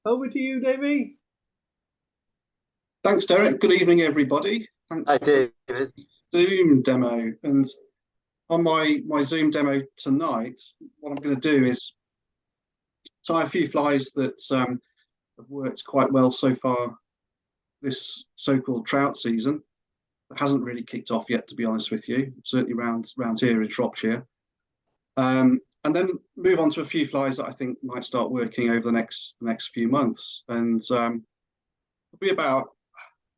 Over to you, Davey. Thanks, Derek. Good evening, everybody. Thanks Hi, for David. the Zoom demo. And on my Zoom demo tonight, what I'm going to do is tie a few flies that have worked quite well so far this so-called trout season. It hasn't really kicked off yet, to be honest with you, certainly round here in Shropshire. And then move on to a few flies that I think might start working over the next few months. And it'll be about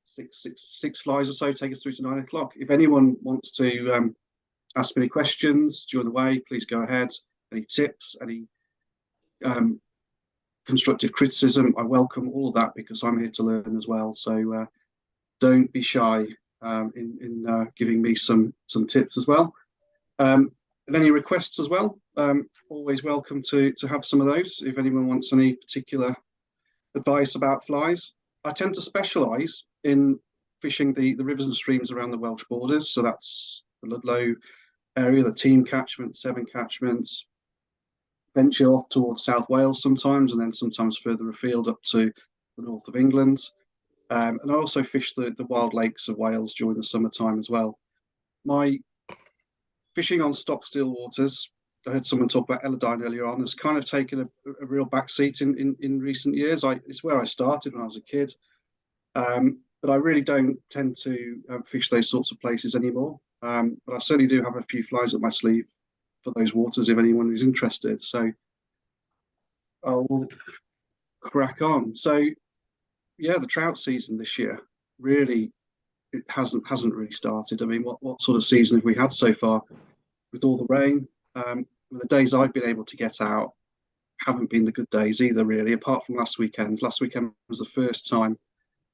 six flies or so, take us through to 9 o'clock. If anyone wants to ask me any questions during the way, please go ahead. Any tips, any constructive criticism, I welcome all of that because I'm here to learn as well. So don't be shy in giving me some tips as well. And any requests as well, always welcome to have some of those. If anyone wants any particular advice about flies, I tend to specialise in fishing the rivers and streams around the Welsh borders. So that's the Ludlow area, the Team catchment, Severn catchments, venture off towards South Wales sometimes, and then sometimes further afield up to the north of England. And I also fish the wild lakes of Wales during the summertime as well. My fishing on stock still waters, I heard someone talk about Elodine earlier on, has kind of taken a real backseat in recent years. It's where I started when I was a kid. But I really don't tend to fish those sorts of places anymore. But I certainly do have a few flies up my sleeve for those waters if anyone is interested. So I'll crack on. So yeah, the trout season this year really it hasn't really started. I mean, what sort of season have we had so far with all the rain? The days I've been able to get out haven't been the good days either, really, apart from last weekend. Last weekend was the first time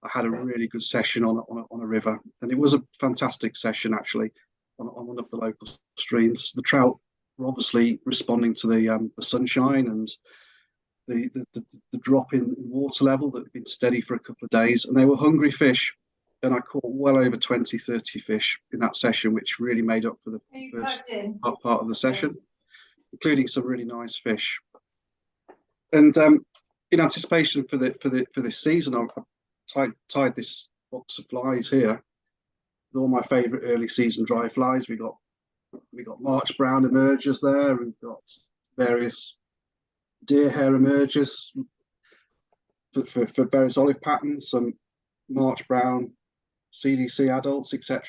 I had a really good session on a river, and it was a fantastic session actually on one of the local streams. The trout were obviously responding to the sunshine and the drop in water level that had been steady for a couple of days, and they were hungry fish. And I caught well over 20, 30 fish in that session, which really made up for the first part of the session, including some really nice fish. And in anticipation for this season, I've tied this box of flies here with all my favourite early season dry flies. We got March brown emergers there. We've got various deer hair emergers for various olive patterns, some March brown CDC adults, etc.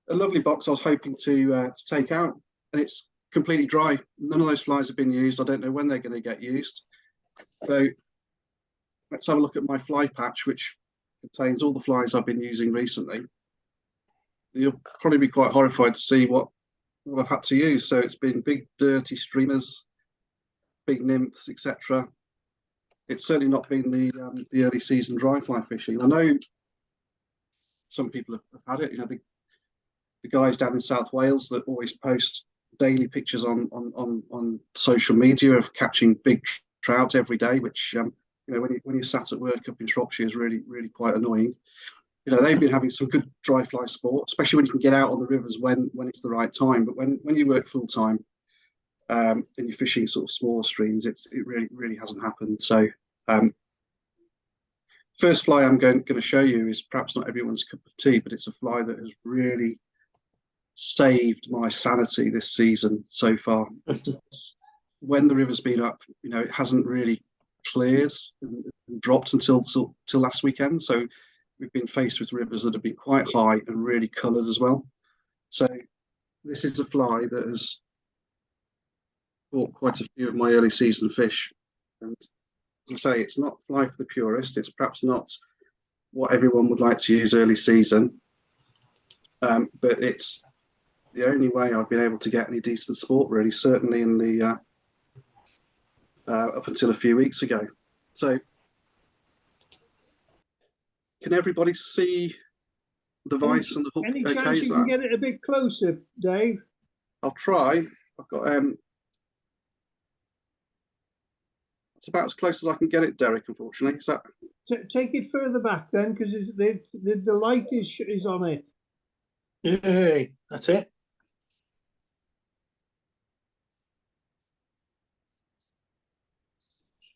A lovely box I was hoping to take out, and it's completely dry. None of those flies have been used. I don't know when they're going to get used. So let's have a look at my fly patch, which contains all the flies I've been using recently. You'll probably be quite horrified to see what I've had to use. So it's been big dirty streamers, big nymphs, etc. It's certainly not been the early season dry fly fishing. I know some people have had it. You know, the guys down in South Wales that always post daily pictures on social media of catching big trout every day, which you know, when you're sat at work up in Shropshire is really quite annoying. You know, they've been having some good dry fly sport, especially when you can get out on the rivers when it's the right time. But when you work full time and you're fishing sort of smaller streams, it really hasn't happened. So first fly I'm going to show you is perhaps not everyone's cup of tea, but it's a fly that has really saved my sanity this season so far. When the river's been up, you know, it hasn't really cleared and dropped until last weekend. So we've been faced with rivers that have been quite high and really coloured as well. So this is a fly that has caught quite a few of my early season fish. And as I say, it's not fly for the purist. It's perhaps not what everyone would like to use early season, but it's the only way I've been able to get any decent sport, really, certainly in the up until a few weeks ago. So can everybody see the device and the hook? Any chance you can get it a bit closer, Dave? I'll try. I've got it's about as close as I can get it, Derek, unfortunately. Is that... Take it further back then, because the light is on it. Yeah, that's it.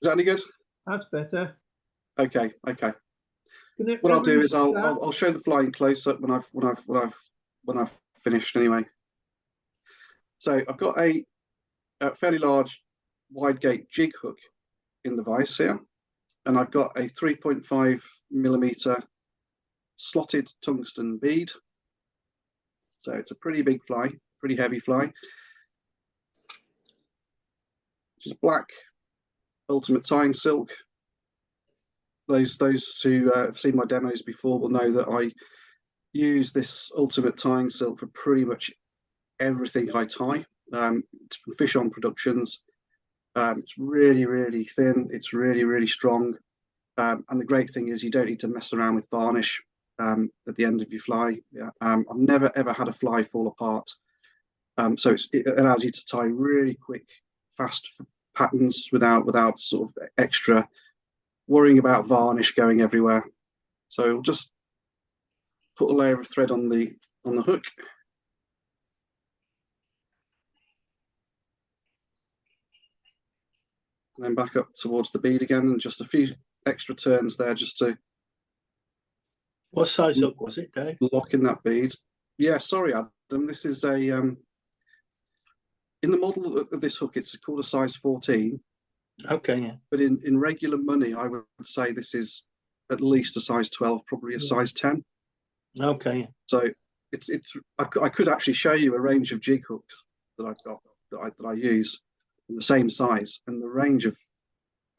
Is that any good? That's better. Okay, okay. Can it What I'll ever do is use that? I'll show the flying close up when I've finished anyway. So I've got a fairly large wide gate jig hook in the vise here, and I've got a 3.5mm slotted tungsten bead. So it's a pretty big fly, pretty heavy fly. This is black ultimate tying silk. Those who have seen my demos before will know that I use this ultimate tying silk for pretty much everything I tie. It's from Fish On Productions. It's really, really thin. It's really, really strong. And the great thing is you don't need to mess around with varnish at the end of your fly. Yeah. I've never ever had a fly fall apart. So it allows you to tie really quick, fast patterns without sort of extra worrying about varnish going everywhere. So we'll just put a layer of thread on the hook. And then back up towards the bead again, and just a few extra turns there just to What size hook was it, Dave? lock in that bead. Yeah, sorry, Adam. This is a in the model of this hook, it's called a size 14. Okay, yeah. But in regular money, I would say this is at least a size 12, probably a size 10. Okay, yeah. So I could actually show you a range of jig hooks that I've got that I use in the same size, and the range of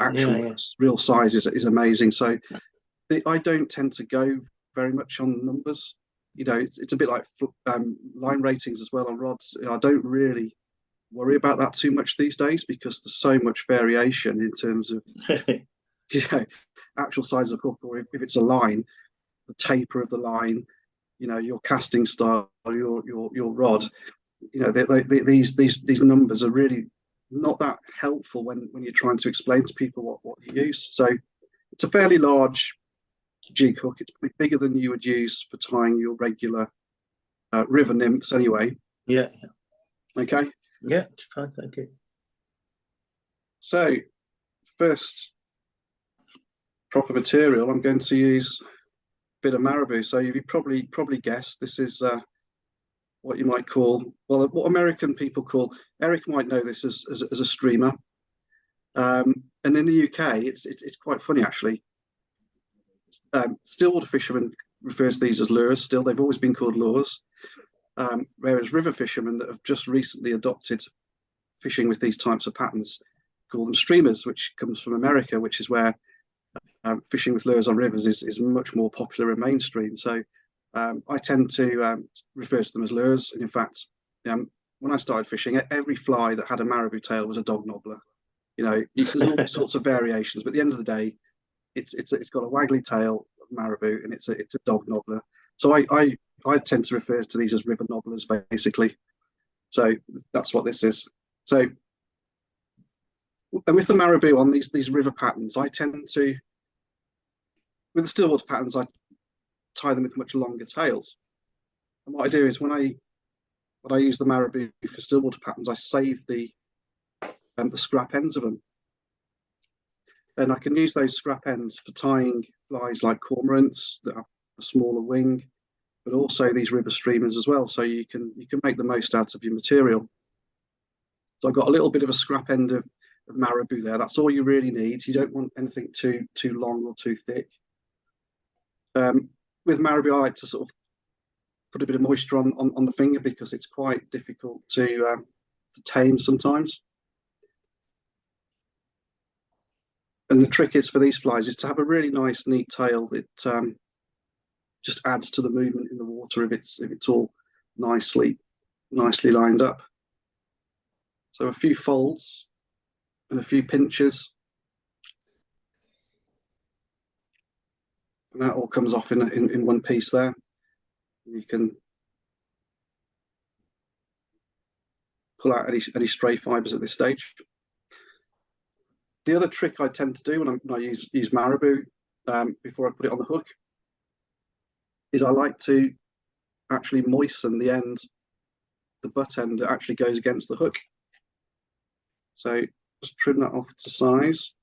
actual real size is amazing. So I don't tend to go very much on numbers. You know, it's a bit like line ratings as well on rods. I don't really worry about that too much these days because there's so much variation in terms of actual size of hook, or if it's a line, the taper of the line, your casting style, your rod. These numbers are really not that helpful when you're trying to explain to people what you use. So it's a fairly large jig hook. It's bigger than you would use for tying your regular river nymphs anyway. Yeah. Okay. Yeah, it's fine, thank you. So first proper material, I'm going to use a bit of marabou. So you've probably guessed this is what you might call, well, what American people call, Eric might know this as a streamer. And in the UK, it's quite funny actually. Stillwater fishermen refer to these as lures. Still, they've always been called lures. Whereas river fishermen that have just recently adopted fishing with these types of patterns call them streamers, which comes from America, which is where fishing with lures on rivers is much more popular and mainstream. So I tend to refer to them as lures. And in fact, when I started fishing, every fly that had a marabou tail was a dog nobbler. There's all sorts of variations, but at the end of the day, it's got a waggly tail marabou, and it's a dog nobbler. So I tend to refer to these as river nobblers, basically. So that's what this is. So, and with the marabou on these river patterns, I tend to, with the stillwater patterns, I tie them with much longer tails. And what I do is when I use the marabou for stillwater patterns, I save the scrap ends of them. And I can use those scrap ends for tying flies like cormorants that have a smaller wing, but also these river streamers as well. So you can make the most out of your material. So I've got a little bit of a scrap end of marabou there. That's all you really need. You don't want anything too long or too thick. With marabou, I like to sort of put a bit of moisture on the finger because it's quite difficult to tame sometimes. And the trick is for these flies is to have a really nice, neat tail. It just adds to the movement in the water if it's all nicely lined up. So a few folds and a few pinches, and that all comes off in one piece there. You can pull out any stray fibers at this stage. The other trick I tend to do when I use marabou before I put it on the hook is I like to actually moisten the end, the butt end that actually goes against the hook. So just trim that off to size.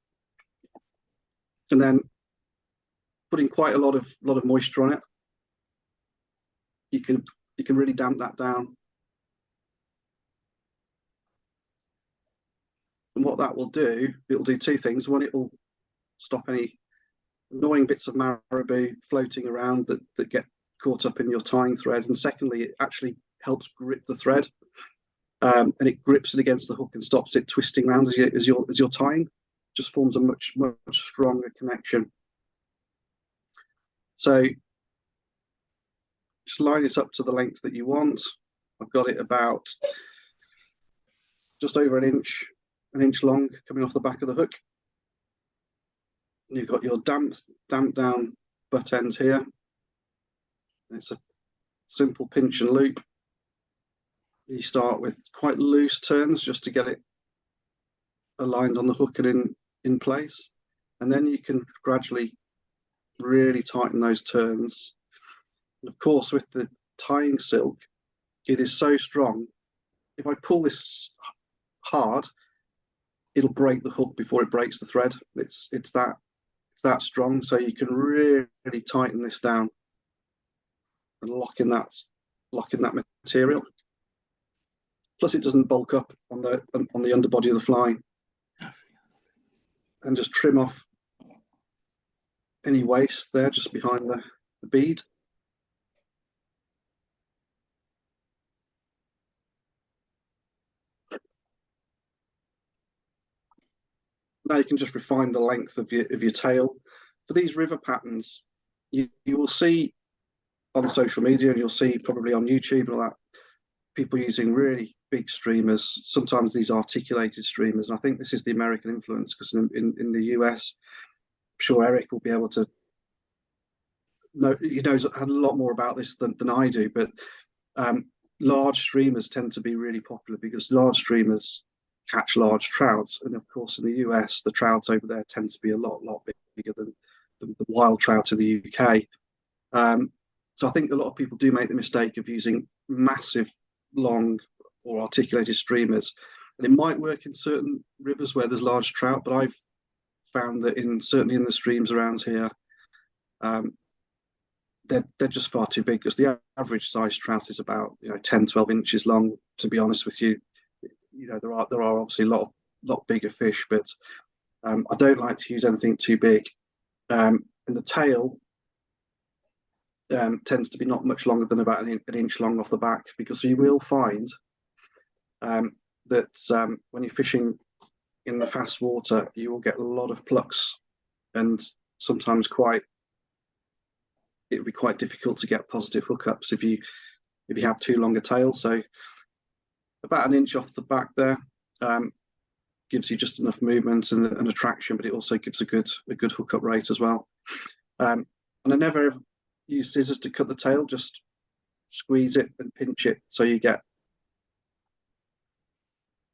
and then putting quite a lot of moisture on it, you can really damp that down. And what that will do, it'll do two things. One, it will stop any annoying bits of marabou floating around that get caught up in your tying thread. And secondly, it actually helps grip the thread, and it grips it against the hook and stops it twisting around as you're tying. Just forms a much stronger connection. So just line it up to the length that you want. I've got it about just over an inch long coming off the back of the hook. And you've got your damp down butt end here. It's a simple pinch and loop. You start with quite loose turns just to get it aligned on the hook and in place. And then you can gradually really tighten those turns. And of course, with the tying silk, it is so strong. If I pull this hard, it'll break the hook before it breaks the thread. It's that strong. So you can really tighten this down and lock in that material. Plus, it doesn't bulk up on the underbody of the fly. And just trim off any waste there just behind the bead. Now you can just refine the length of your tail. For these river patterns, you will see on social media, and you'll see probably on YouTube and all that, people using really big streamers, sometimes these articulated streamers. And I think this is the American influence, because in the US, I'm sure Eric will be able to know, he knows a lot more about this than I do, but large streamers tend to be really popular because large streamers catch large trouts. And of course, in the US, the trout over there tend to be a lot bigger than the wild trout in the UK. So I think a lot of people do make the mistake of using massive, long or articulated streamers. And it might work in certain rivers where there's large trout, but I've found that certainly in the streams around here, they're just far too big, because the average size trout is about 10, 12 inches long, to be honest with you. There are obviously a lot bigger fish, but I don't like to use anything too big. And the tail tends to be not much longer than about an inch long off the back, because you will find that when you're fishing in the fast water, you will get a lot of plucks, and sometimes it would be quite difficult to get positive hookups if you have too long a tail. So about an inch off the back there gives you just enough movement and attraction, but it also gives a good hookup rate as well. And I never use scissors to cut the tail, just squeeze it and pinch it so you get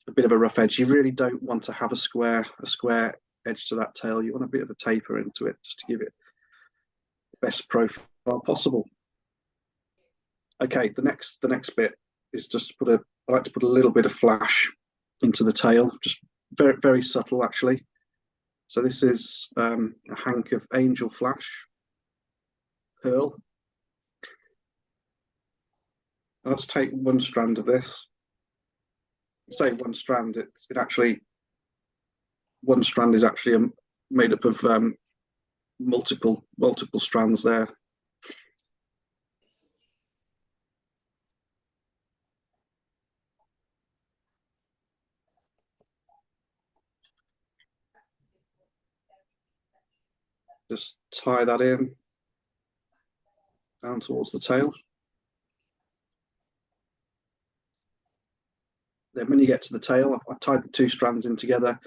a bit of a rough edge. You really don't want to have a square edge to that tail. You want a bit of a taper into it just to give it the best profile possible. Okay, the next bit is just I like to put a little bit of flash into the tail, just very, very subtle actually. So this is a hank of angel flash pearl. I'll just take one strand of this. Say one strand, one strand is actually made up of multiple strands there. Just tie that in down towards the tail. Then when you get to the tail, I've tied the two strands in together.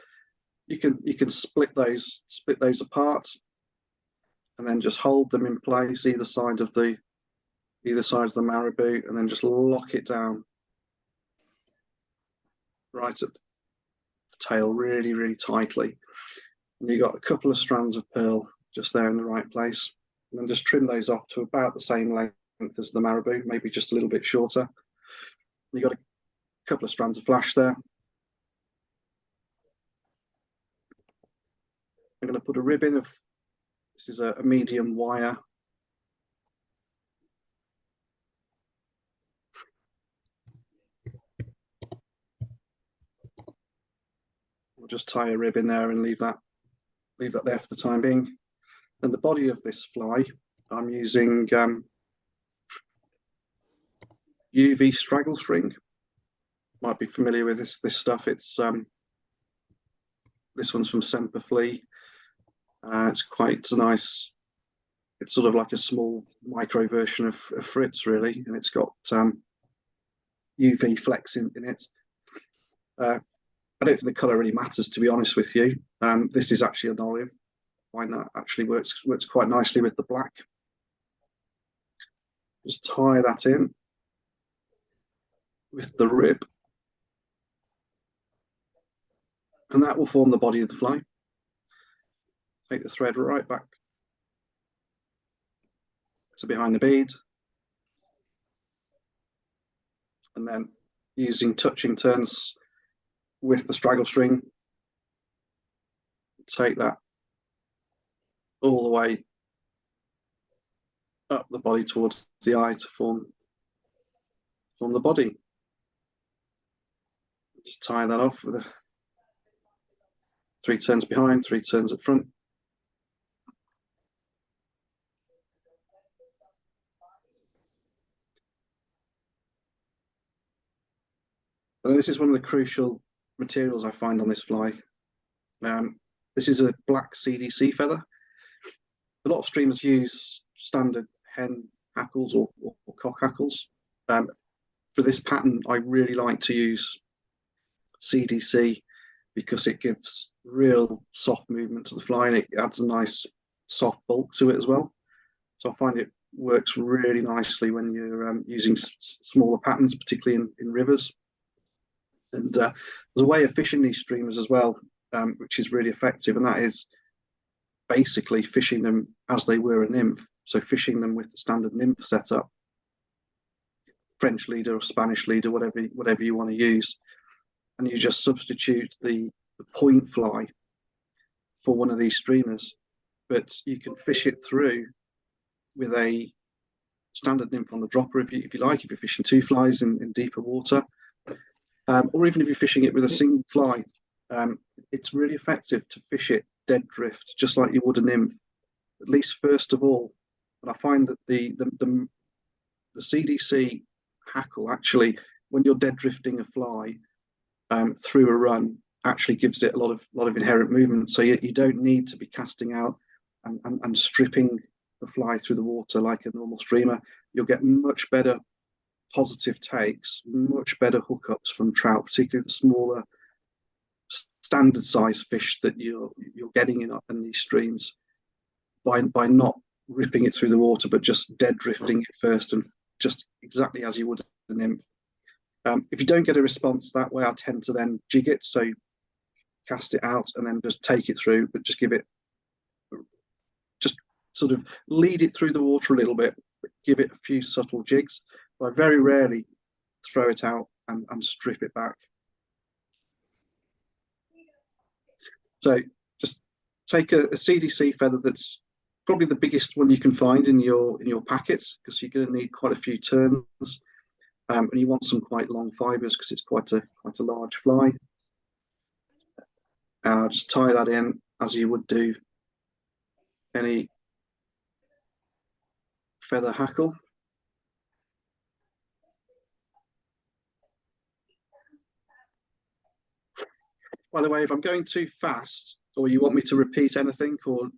You can split those apart, and then just hold them in place either side of the marabou, and then just lock it down right at the tail really, really tightly. And you've got a couple of strands of pearl just there in the right place. And then just trim those off to about the same length as the marabou, maybe just a little bit shorter. You've got a couple of strands of flash there. I'm going to put a ribbon of This is a medium wire. We'll just tie a rib in there and leave that there for the time being. And the body of this fly, I'm using UV straggle string. Might be familiar with this stuff. It's this one's from Semper Flea. It's quite nice. It's sort of like a small micro version of Fritz, really, and it's got UV flex in it. I don't think the colour really matters, to be honest with you. This is actually an olive. I find that actually works quite nicely with the black. Just tie that in with the rib, and that will form the body of the fly. Take the thread right back to behind the bead, and then using touching turns with the straggle string, take that all the way up the body towards the eye to form the body. Just tie that off with 3 turns behind, 3 turns at front. And this is one of the crucial materials I find on this fly. This is a black CDC feather. A lot of streamers use standard hen hackles or cock hackles. For this pattern, I really like to use CDC because it gives real soft movement to the fly, and it adds a nice soft bulk to it as well. So I find it works really nicely when you're using smaller patterns, particularly in rivers. And there's a way of fishing these streamers as well, which is really effective, and that is basically fishing them as they were a nymph. So fishing them with the standard nymph setup, French leader or Spanish leader, whatever you want to use, and you just substitute the point fly for one of these streamers, but you can fish it through with a standard nymph on the dropper if you like, if you're fishing 2 flies in deeper water, or even if you're fishing it with a single fly. It's really effective to fish it dead drift, just like you would a nymph, at least first of all. And I find that the CDC hackle, actually, when you're dead drifting a fly through a run, actually gives it a lot of inherent movement. So you don't need to be casting out and stripping the fly through the water like a normal streamer. You'll get much better positive takes, much better hookups from trout, particularly the smaller standard size fish that you're getting in these streams, by not ripping it through the water, but just dead drifting it first, and just exactly as you would the nymph. If you don't get a response that way, I tend to then jig it, so cast it out and then just take it through, but just sort of lead it through the water a little bit, give it a few subtle jigs. But I very rarely throw it out and strip it back. So just take a CDC feather that's probably the biggest one you can find in your packets, because you're going to need quite a few turns, and you want some quite long fibres because it's quite a large fly. And I'll just tie that in as you would do any feather hackle. By the way, if I'm going too fast, or you want me to repeat anything or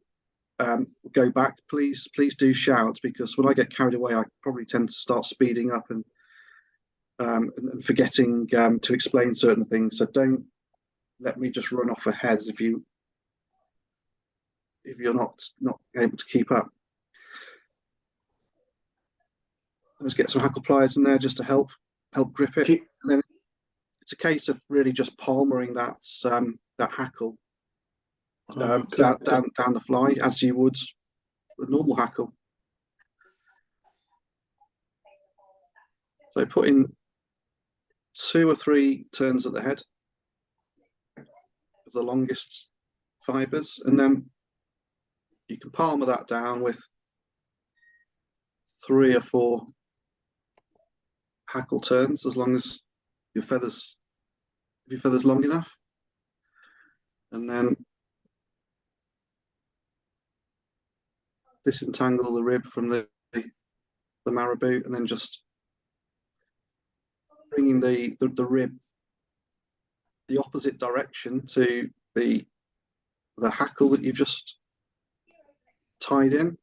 go back, please do shout, because when I get carried away, I probably tend to start speeding up and forgetting to explain certain things. So don't let me just run off ahead if you're not able to keep up. Let's get some hackle pliers in there just to help grip it. And then it's a case of really just palmering that hackle down the fly as you would a normal hackle. So put in 2 or 3 turns at the head of the longest fibres, and then you can palmer that down with 3 or 4 hackle turns, as long as your feathers long enough, and then disentangle the rib from the marabou, and then just bringing the rib the opposite direction to the hackle that you've just tied in.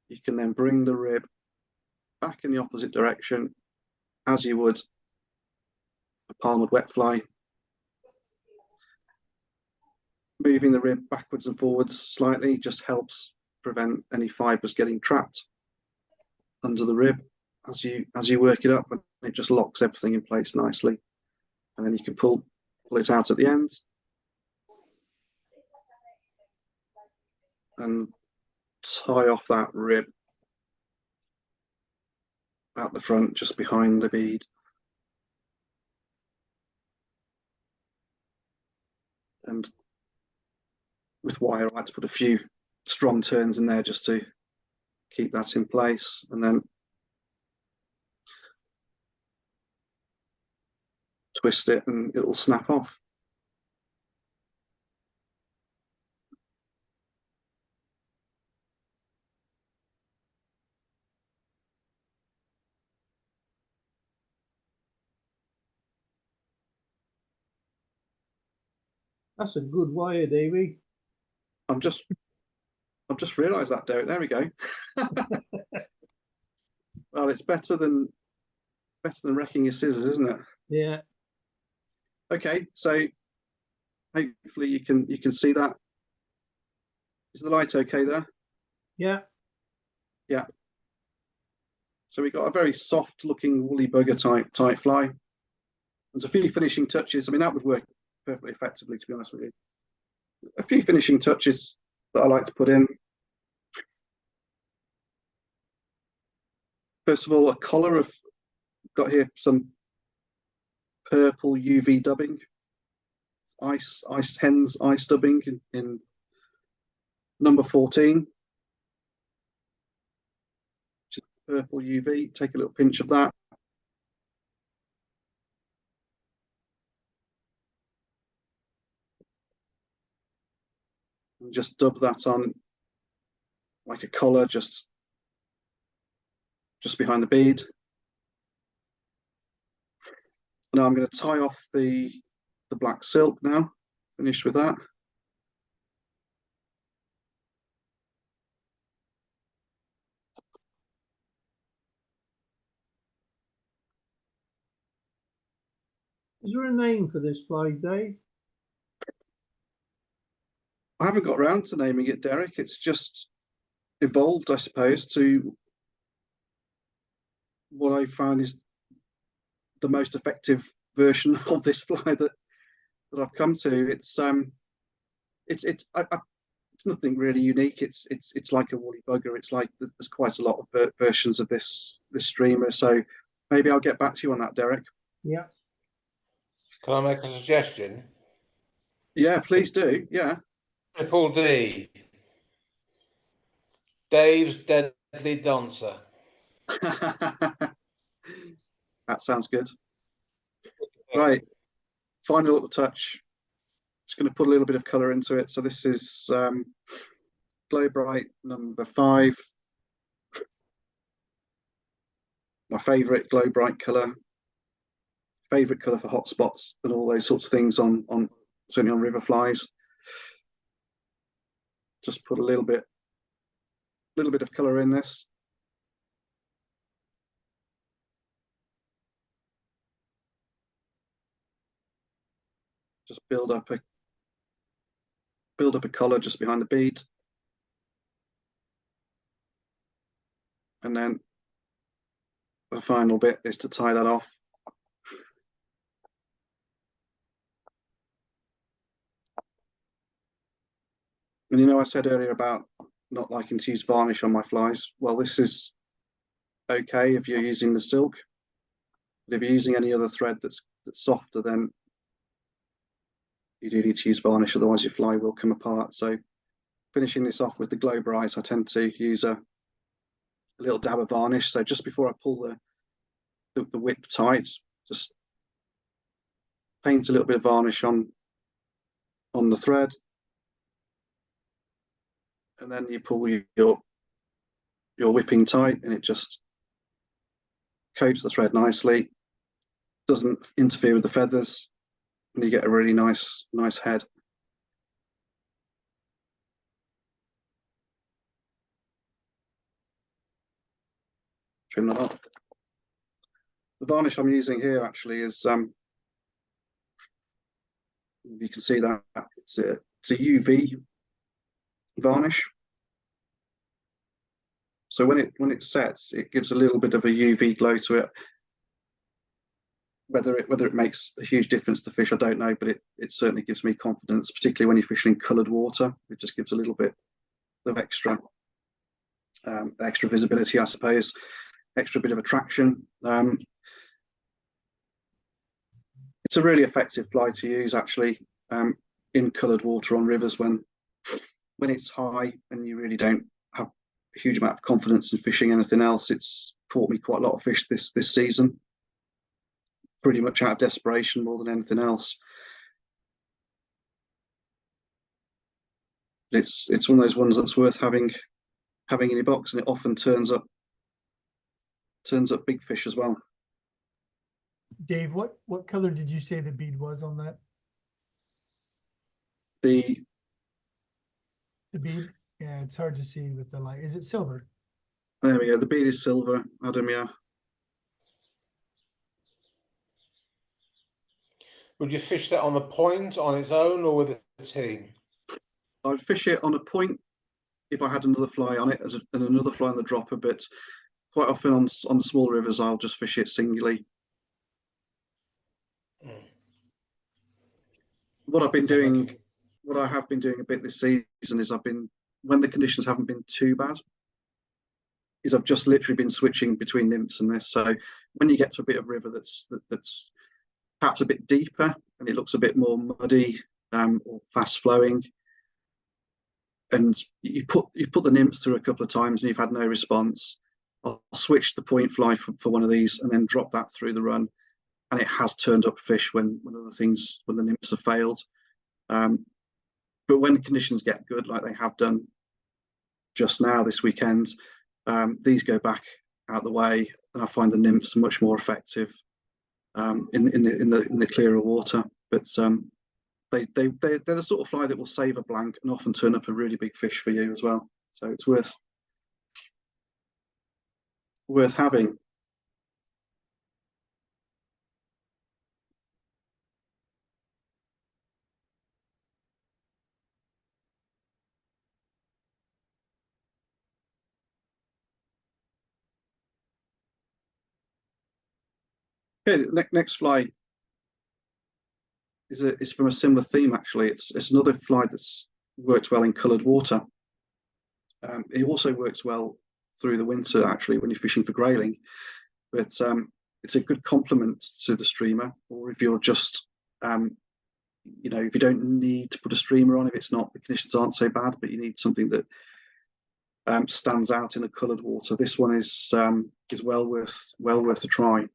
You can then bring the rib back in the opposite direction as you would a palmed wet fly, moving the rib backwards and forwards slightly just helps prevent any fibers getting trapped under the rib as you work it up, and it just locks everything in place nicely. And then you can pull it out at the end and tie off that rib at the front, just behind the bead. And with wire, I like to put a few strong turns in there just to keep that in place, and then twist it and it'll snap off. That's a good wire, Davey. I've just realised that, Derek. There we go. Well, it's better than wrecking your scissors, isn't it? Yeah. Okay, so hopefully you can see that. Is the light okay there? Yeah. Yeah. So we got a very soft looking woolly bugger type fly. There's a few finishing touches. I mean, that would work perfectly effectively, to be honest with you. A few finishing touches that I like to put in. First of all, a collar of, got here some purple UV dubbing, ice hens ice dubbing in number 14, which is purple UV. Take a little pinch of that. And just dub that on like a collar just behind the bead. Now I'm going to tie off the black silk now. Finished with that. Is there a name for this fly, Dave? I haven't got around to naming it, Derek. It's just evolved, I suppose, to what I found is the most effective version of this fly that I've come to. It's nothing really unique. It's like a woolly bugger. It's like there's quite a lot of versions of this streamer. So maybe I'll get back to you on that, Derek. Yeah. Can I make a suggestion? Yeah, please do. Yeah. Triple D. Dave's Deadly Dancer. That sounds good. Right. Final little touch. Just going to put a little bit of colour into it. So this is Glow Bright number 5. My favourite Glow Bright colour. Favourite colour for hot spots and all those sorts of things on certainly on river flies. Just put a little bit of colour in this. Just build up a collar just behind the bead, and then the final bit is to tie that off. And you know, I said earlier about not liking to use varnish on my flies. Well, this is okay if you're using the silk, but if you're using any other thread that's softer, then you do need to use varnish, otherwise your fly will come apart. So finishing this off with the Glow Bright, I tend to use a little dab of varnish. So just before I pull the whip tight, just paint a little bit of varnish on the thread, and then you pull your whipping tight, and it just coats the thread nicely, doesn't interfere with the feathers, and you get a really nice head. Trim that off. The varnish I'm using here actually is you can see that it's a UV varnish. So when it sets, it gives a little bit of a UV glow to it. Whether it makes a huge difference to fish, I don't know, but it certainly gives me confidence, particularly when you're fishing in coloured water. It just gives a little bit of extra visibility, I suppose, extra bit of attraction. It's a really effective fly to use actually in coloured water on rivers when it's high and you really don't have a huge amount of confidence in fishing anything else. It's caught me quite a lot of fish this season, pretty much out of desperation more than anything else. It's one of those ones that's worth having in your box, and it often turns up big fish as well. Dave, what color did you say the bead was on that? The bead? Yeah, it's hard to see with the light. Is it silver? There we go. The bead is silver, Adam. Yeah. Would you fish that on the point on its own or with a team? I'd fish it on a point if I had another fly on it and another fly on the dropper, but quite often on the small rivers I'll just fish it singly. What I have been doing a bit this season is when the conditions haven't been too bad, is I've just literally been switching between nymphs and this. So when you get to a bit of river that's perhaps a bit deeper and it looks a bit more muddy or fast flowing, and you put the nymphs through a couple of times and you've had no response, I'll switch the point fly for one of these and then drop that through the run, and it has turned up fish when the nymphs have failed. But when conditions get good, like they have done just now this weekend, these go back out the way, and I find the nymphs much more effective in the clearer water. But they're the sort of fly that will save a blank and often turn up a really big fish for you as well. So it's worth having. Okay, the next fly is from a similar theme actually. It's another fly that's worked well in coloured water. It also works well through the winter actually when you're fishing for grayling, but it's a good complement to the streamer, or if you're just if you don't need to put a streamer on, if it's not, the conditions aren't so bad, but you need something that stands out in the coloured water. This one is well worth a try.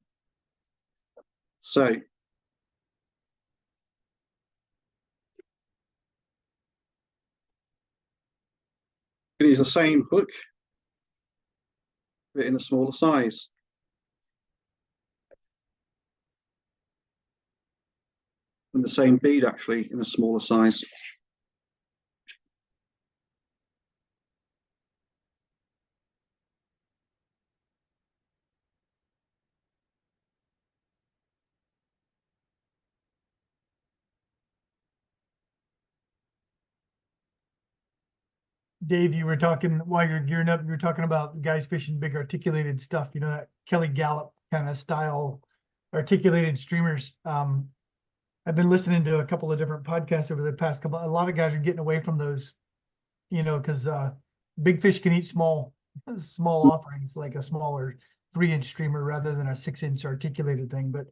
So I'm going to use the same hook, but in a smaller size. And the same bead actually in a smaller size. Dave, you were talking while you're gearing up, you were talking about guys fishing big articulated stuff, that Kelly Gallup kind of style articulated streamers. I've been listening to a couple of different podcasts over the past couple. A lot of guys are getting away from those, because big fish can eat small offerings, like a smaller 3-inch streamer rather than a 6-inch articulated thing. But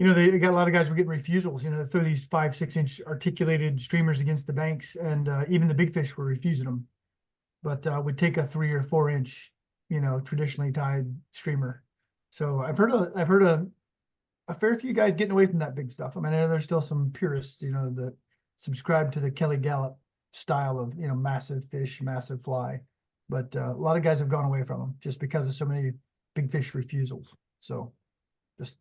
you know, they got a lot of guys were getting refusals, you know, they throw these 5-6 inch articulated streamers against the banks, and even the big fish were refusing them. But would take a 3 or 4 inch, you know, traditionally tied streamer. So I've heard a fair few guys getting away from that big stuff. I mean, I know there's still some purists, you know, that subscribe to the Kelly Gallup style of, you know, massive fish, massive fly. But a lot of guys have gone away from them just because of so many big fish refusals. So just,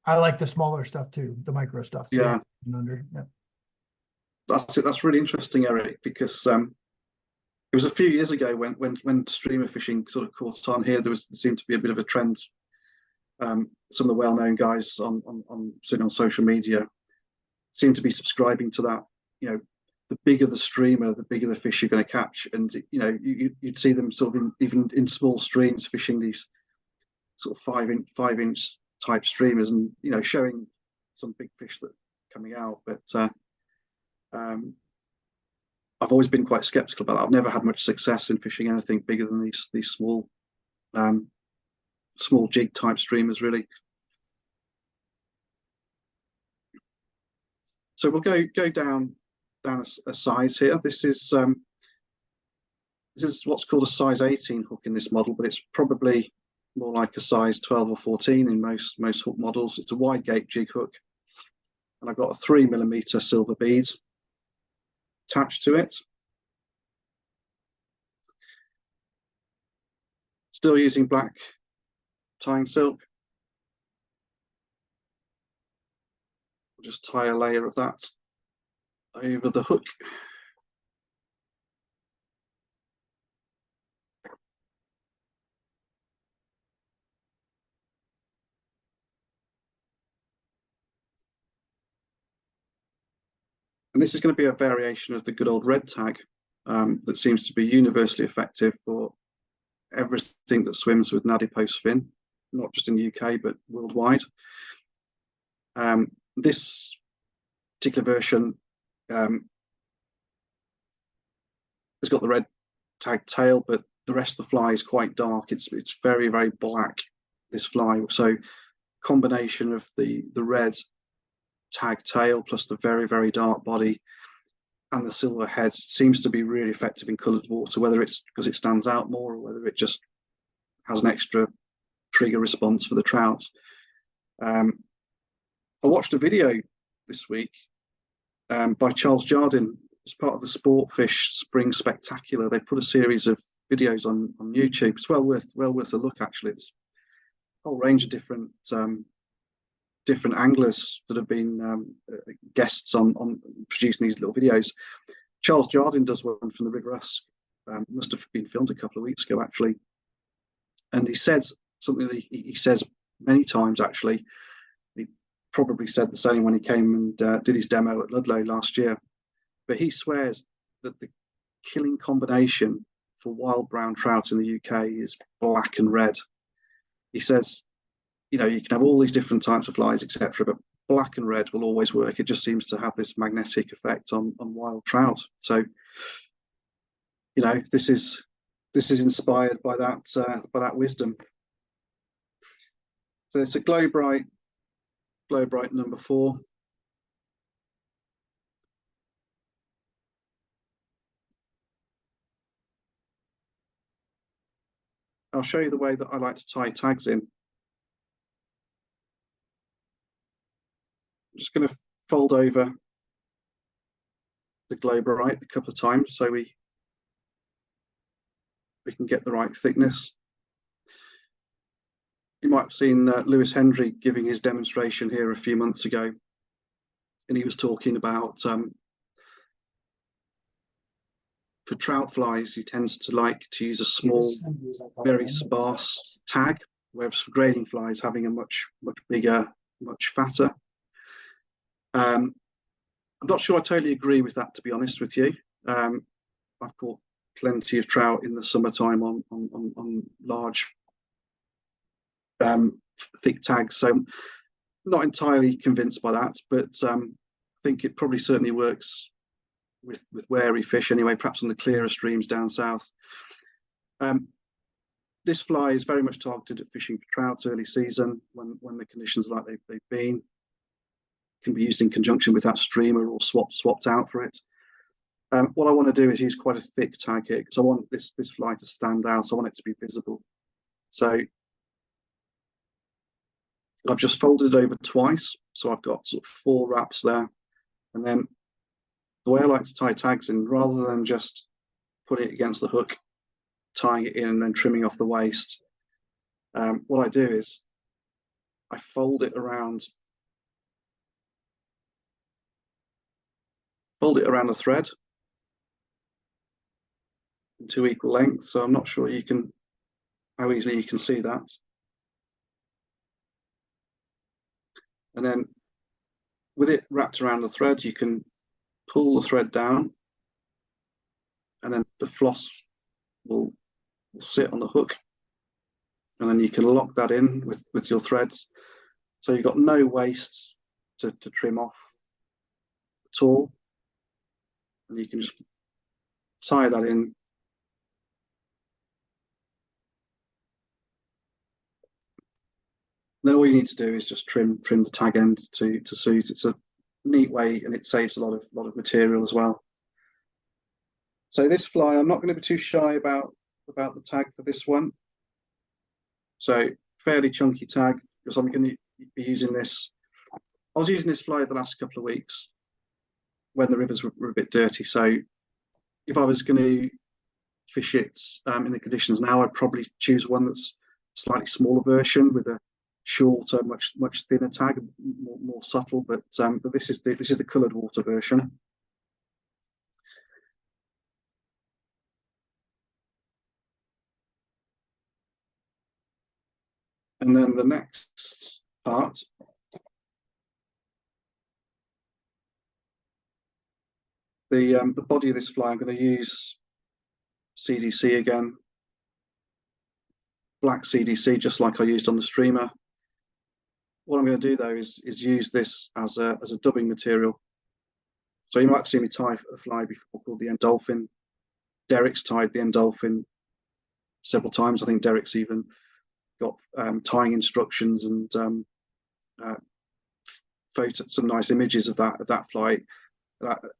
I like the smaller stuff too, the micro stuff. Yeah. Under, yeah. That's it. That's really interesting, Eric, because it was a few years ago when streamer fishing sort of caught on here. There seemed to be a bit of a trend. Some of the well-known guys on social media seem to be subscribing to that. You know, the bigger the streamer, the bigger the fish you're going to catch, and you know you'd see them sort of even in small streams fishing these sort of 5 inch type streamers, and you know showing some big fish that are coming out. But I've always been quite skeptical about that. I've never had much success in fishing anything bigger than these small small jig type streamers, really. So we'll go down a size here. This is what's called a size 18 hook in this model, but it's probably more like a size 12 or 14 in most hook models. It's a wide gape jig hook, and I've got a 3mm silver bead attached to it. Still using black tying silk. I'll just tie a layer of that over the hook. And this is going to be a variation of the good old red tag that seems to be universally effective for everything that swims with an adipose fin, not just in the UK, but worldwide. This particular version has got the red tag tail, but the rest of the fly is quite dark. It's very, very black, this fly. So combination of the red tag tail plus the very, very dark body and the silver heads seems to be really effective in coloured water, whether it's because it stands out more or whether it just has an extra trigger response for the trout. I watched a video this week by Charles Jardine as part of the Sportfish Spring Spectacular. They put a series of videos on YouTube. It's well worth a look, actually. It's a whole range of different anglers that have been guests on producing these little videos. Charles Jardine does one from the River Usk. Must have been filmed a couple of weeks ago, actually. And he said something that he says many times, actually. He probably said the same when he came and did his demo at Ludlow last year. But he swears that the killing combination for wild brown trout in the UK is black and red. He says, you know, you can have all these different types of flies, etc., but black and red will always work. It just seems to have this magnetic effect on wild trout. So, you know, this is inspired by that wisdom. So it's a glow bright number 4. I'll show you the way that I like to tie tags in. I'm just going to fold over the glow bright a couple of times so we can get the right thickness. You might have seen Lewis Hendry giving his demonstration here a few months ago, and he was talking about for trout flies, he tends to like to use a small, very sparse tag, whereas for grading flies, having a much bigger, much fatter. I'm not sure I totally agree with that, to be honest with you. I've caught plenty of trout in the summertime on large, thick tags, so not entirely convinced by that, but I think it probably certainly works with wary fish anyway, perhaps on the clearer streams down south. this fly is very much targeted at fishing for trout early season when the conditions are like they've been. Can be used in conjunction with that streamer or swapped out for it. What I want to do is use quite a thick tag here because I want this fly to stand out. I want it to be visible. So I've just folded it over twice. So I've got sort of 4 wraps there. And then the way I like to tie tags in, rather than just putting it against the hook, tying it in and then trimming off the waist, what I do is I fold it around the thread in 2 equal lengths. So I'm not sure how easily you can see that. And then with it wrapped around the thread, you can pull the thread down, and then the floss will sit on the hook, and then you can lock that in with your threads. So you've got no waste to trim off at all. And you can just tie that in. Then all you need to do is just trim the tag end to suit. It's a neat way, and it saves a lot of material as well. So this fly, I'm not going to be too shy about the tag for this one. So fairly chunky tag, because I'm going to be using this. I was using this fly the last couple of weeks when the rivers were a bit dirty. So if I was going to fish it in the conditions now, I'd probably choose one that's slightly smaller version with a shorter, much thinner tag, more subtle. But this is the coloured water version. And then the next part the body of this fly, I'm going to use CDC again, black CDC, just like I used on the streamer. What I'm going to do though is use this as a dubbing material. So you might see me tie a fly before called the Endolphin. Derek's tied the Endolphin several times. I think Derek's even got tying instructions and some nice images of that fly.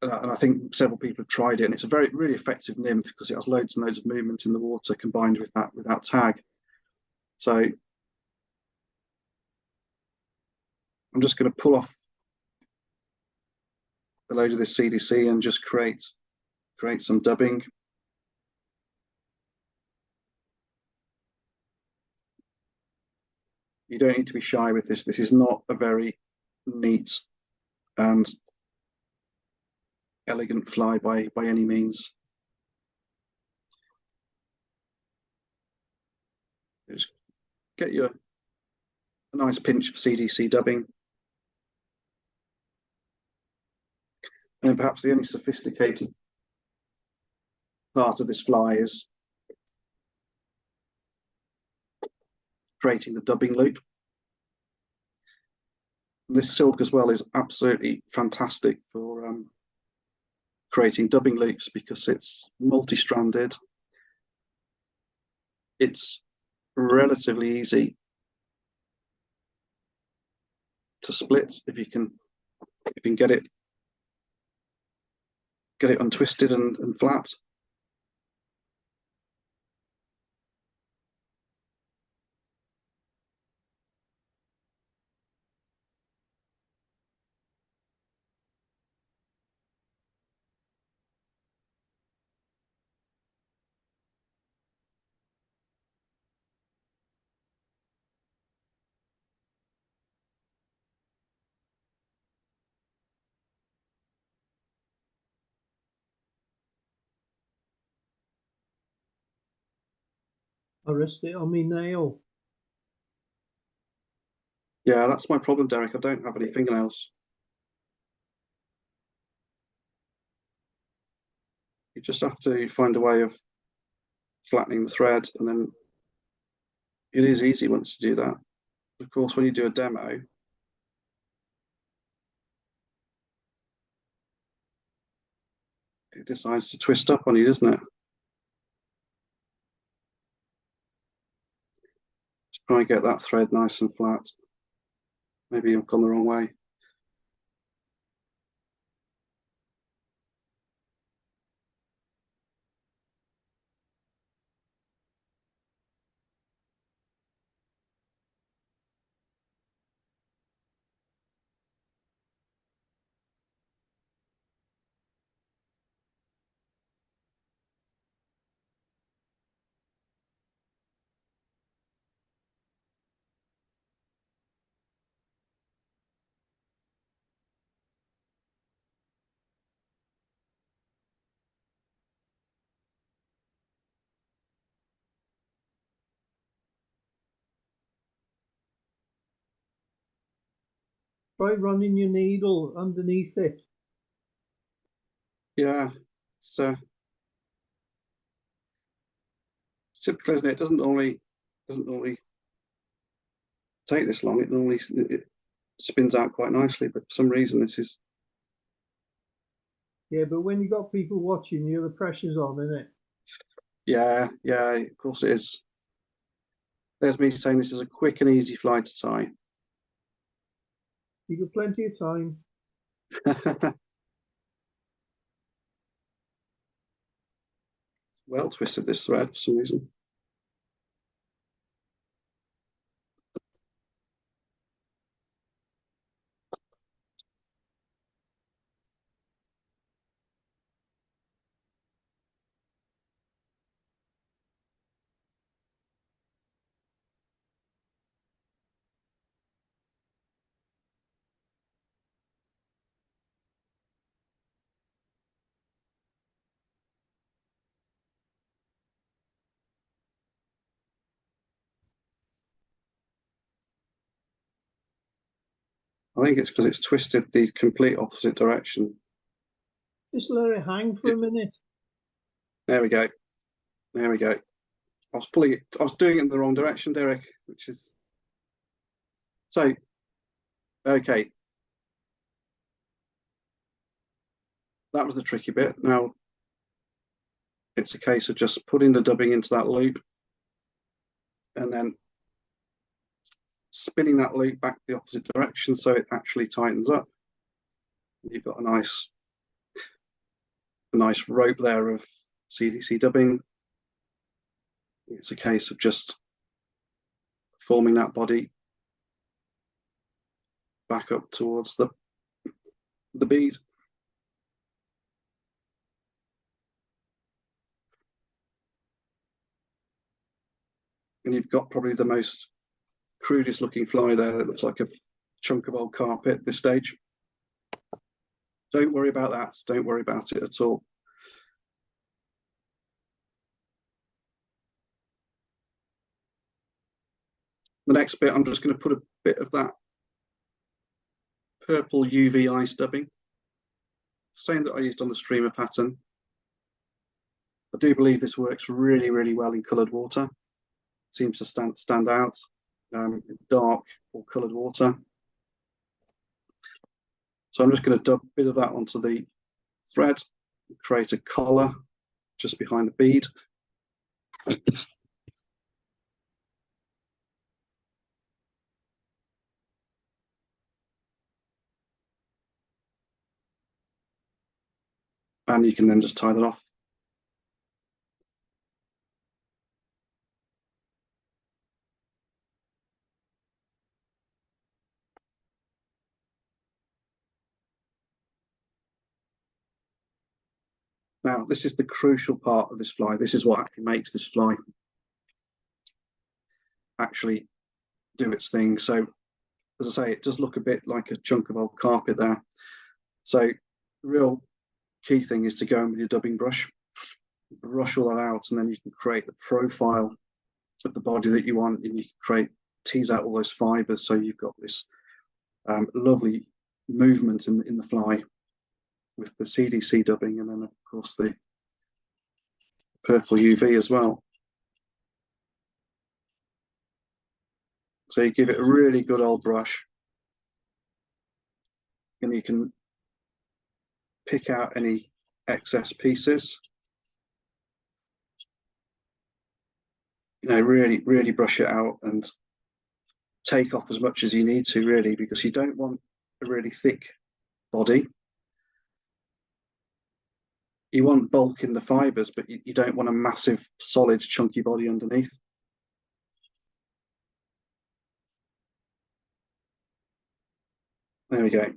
And I think several people have tried it, and it's a really effective nymph because it has loads and loads of movement in the water combined with that tag. So I'm just going to pull off a load of this CDC and just create some dubbing. You don't need to be shy with this. This is not a very neat and elegant fly by any means. Just get you a nice pinch of CDC dubbing. And perhaps the only sophisticated part of this fly is creating the dubbing loop. And this silk as well is absolutely fantastic for creating dubbing loops because it's multi-stranded. It's relatively easy to split if you can get it untwisted and flat. I rest it on my nail. Yeah, that's my problem, Derek. I don't have any fingernails. You just have to find a way of flattening the thread, and then it is easy once you do that. Of course, when you do a demo, it decides to twist up on you, doesn't it? try and get that thread nice and flat. Maybe I've gone the wrong way. Try running your needle underneath it. Yeah, so typical, isn't it? It doesn't normally take this long. It normally spins out quite nicely, but for some reason this is. Yeah, but when you got people watching you, the pressure's on, isn't it? Yeah, of course it is. There's me saying this is a quick and easy fly to tie. You got plenty of time. Well twisted, this thread, for some reason. I think it's because it's twisted the complete opposite direction. Just let it hang for a minute. There we go. There we go. I was doing it in the wrong direction, Derek, which is so okay. That was the tricky bit. Now it's a case of just putting the dubbing into that loop and then spinning that loop back the opposite direction so it actually tightens up. You've got a nice rope there of CDC dubbing. It's a case of just forming that body back up towards the bead. And you've got probably the most crudest looking fly there that looks like a chunk of old carpet at this stage. Don't worry about that. Don't worry about it at all. The next bit, I'm just going to put a bit of that purple UV ice dubbing, same that I used on the streamer pattern. I do believe this works really, really well in coloured water. Seems to stand out in dark or coloured water. So I'm just going to dub a bit of that onto the thread, create a collar just behind the bead. And you can then just tie that off. Now, this is the crucial part of this fly. This is what actually makes this fly actually do its thing. So, as I say, it does look a bit like a chunk of old carpet there. So, the real key thing is to go in with your dubbing brush, brush all that out, and then you can create the profile of the body that you want, and you can tease out all those fibers. So you've got this lovely movement in the fly with the CDC dubbing, and then of course the purple UV as well. So you give it a really good old brush, and you can pick out any excess pieces. You know, really brush it out and take off as much as you need to, really, because you don't want a really thick body. You want bulk in the fibres, but you don't want a massive, solid, chunky body underneath. There we go.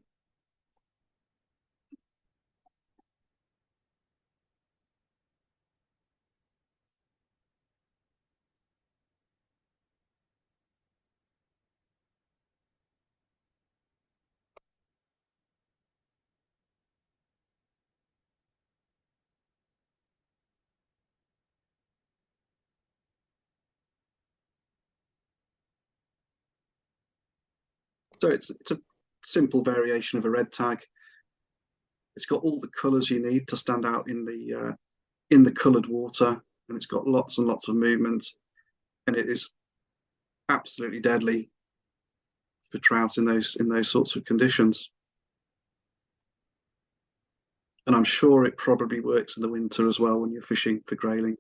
So it's a simple variation of a red tag. It's got all the colours you need to stand out in the coloured water, and it's got lots and lots of movement, and it is absolutely deadly for trout in those sorts of conditions. And I'm sure it probably works in the winter as well when you're fishing for grayling.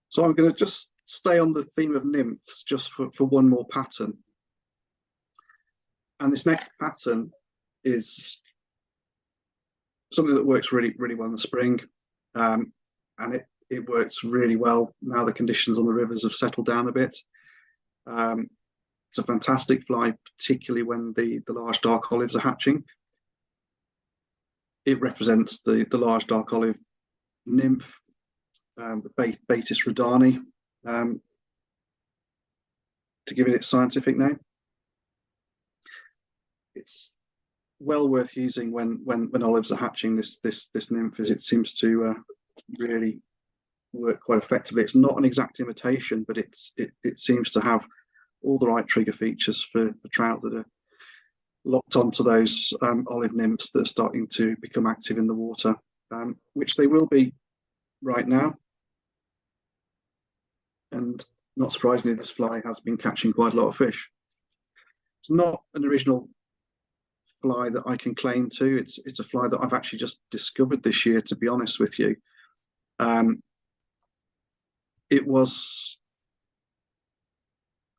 So I'm going to just stay on the theme of nymphs just for one more pattern. And this next pattern is something that works really, really well in the spring. And it works really well now the conditions on the rivers have settled down a bit. It's a fantastic fly, particularly when the large dark olives are hatching. It represents the large dark olive nymph, the Baetis Rhodani, to give it its scientific name. It's well worth using when olives are hatching. This nymph, as it seems to really work quite effectively. It's not an exact imitation, but it seems to have all the right trigger features for trout that are locked onto those olive nymphs that are starting to become active in the water, which they will be right now. And not surprisingly, this fly has been catching quite a lot of fish. It's not an original fly that I can claim to. It's a fly that I've actually just discovered this year, to be honest with you. It was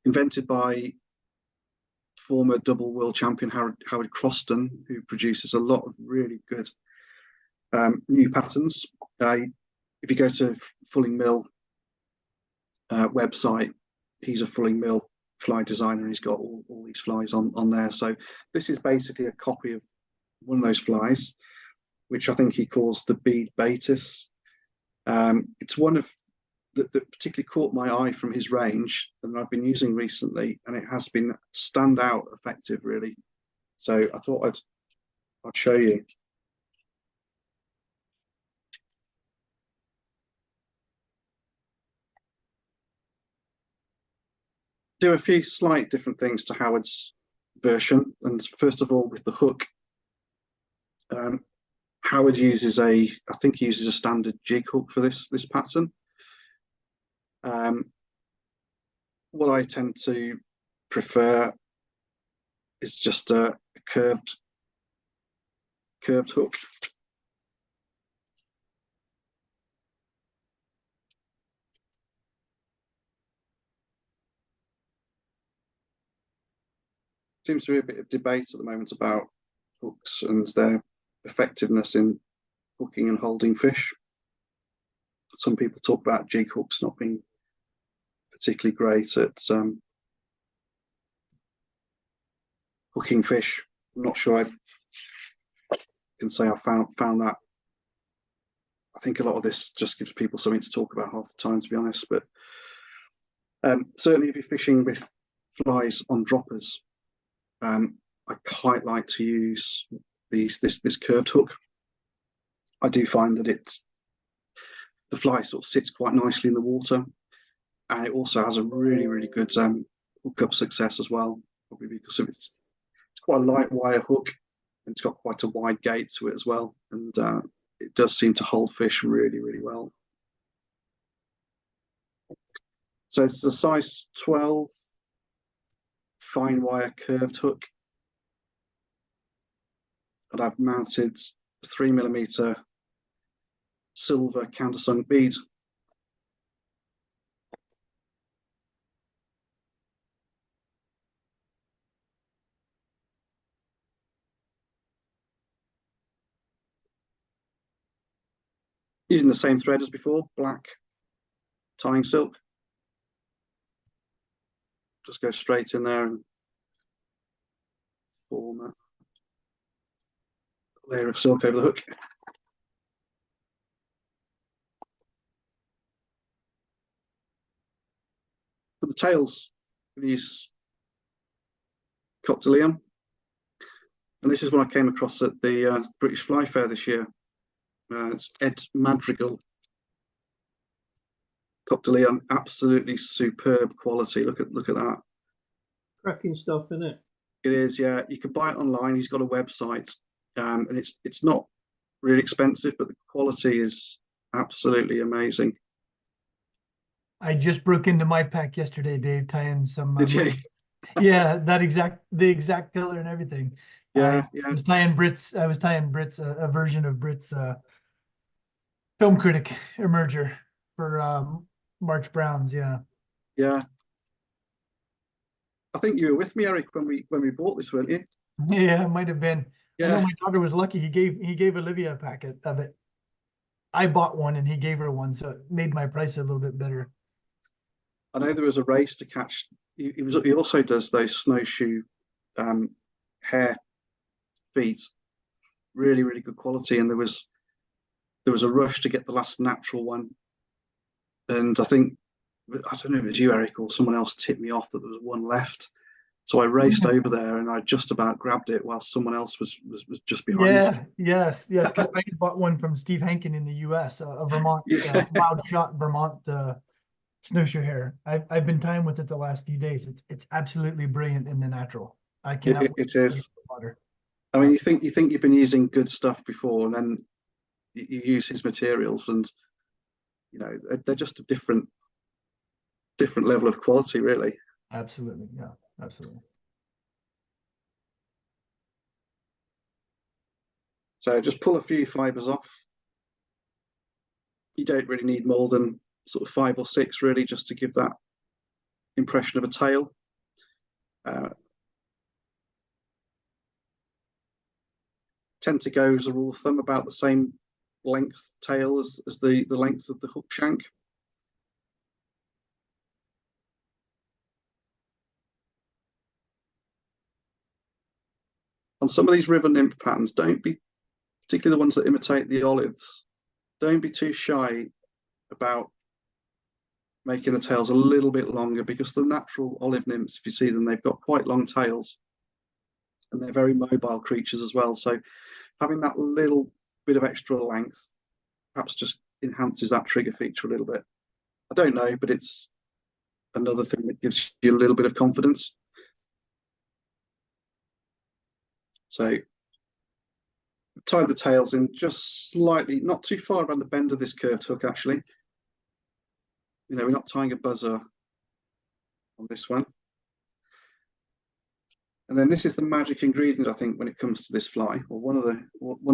invented by former double world champion Howard Croston, who produces a lot of really good new patterns. If you go to Fulling Mill website, he's a Fulling Mill fly designer. He's got all these flies on there. So this is basically a copy of one of those flies, which I think he calls the Bead Baetis. It's one of that particularly caught my eye from his range and I've been using recently, and it has been standout effective, really. So I thought I'd show you. Do a few slight different things to Howard's version, and first of all with the hook, Howard uses I think he uses a standard jig hook for this pattern. What I tend to prefer is just a curved hook. Seems to be a bit of debate at the moment about hooks and their effectiveness in hooking and holding fish. Some people talk about jig hooks not being particularly great at hooking fish. I'm not sure I can say I found that. I think a lot of this just gives people something to talk about half the time, to be honest. But certainly if you're fishing with flies on droppers, I quite like to use this curved hook. I do find that the fly sort of sits quite nicely in the water, and it also has a really, really good hookup success as well, probably because of it's quite a light wire hook, and it's got quite a wide gape to it as well, and it does seem to hold fish really, really well. So it's a size 12 fine wire curved hook. And I've mounted a 3mm silver countersunk bead. Using the same thread as before, black tying silk. Just go straight in there and form a layer of silk over the hook. For the tails, we use cotyledon. And this is what I came across at the British Fly Fair this year. It's Ed Madrigal cotyledon, absolutely superb quality. Look at that. Cracking stuff, isn't it? It is, yeah. You can buy it online. He's got a website, and it's not really expensive, but the quality is absolutely amazing. I just broke into my pack yesterday, Dave, tying some. Did you? Yeah, the exact color and everything. Yeah, I was tying Brit's. I was tying Brit's a version of Brit's film critic emerger for March Browns. Yeah. Yeah. I think you were with me, Eric, when we bought this, weren't you? Yeah, it might have been. I know Yeah. my daughter was lucky. He gave Olivia a packet of it. I bought one and he gave her one, so it made my price a little bit better. I know there was a race to catch. He also does those snowshoe hair feeds, really good quality. And there was a rush to get the last natural one. And I don't know if it was you, Eric, or someone else tipped me off that there was one left. So I raced over there and I just about grabbed it while someone else was just behind me. Yes. 'Cause I bought one from Steve Hankin in the US, a Vermont, Yeah. wild shot Vermont snowshoe hare. I've been tying with it the last few days. It's absolutely brilliant in the natural. I cannot. It is. Water. I mean, you think you've been using good stuff before, and then you use his materials, and they're just a different level of quality, really. Absolutely, yeah, absolutely. So just pull a few fibers off. You don't really need more than sort of 5 or 6, really, just to give that impression of a tail. Tend to go, as a rule of thumb, about the same length tail as the length of the hook shank. On some of these river nymph patterns, don't be, particularly the ones that imitate the olives, don't be too shy about making the tails a little bit longer, because the natural olive nymphs, if you see them, they've got quite long tails and they're very mobile creatures as well. So having that little bit of extra length perhaps just enhances that trigger feature a little bit. I don't know, but it's another thing that gives you a little bit of confidence. So tie the tails in just slightly, not too far around the bend of this curved hook, actually. We're not tying a buzzer on this one. And then this is the magic ingredient, I think, when it comes to this fly, or one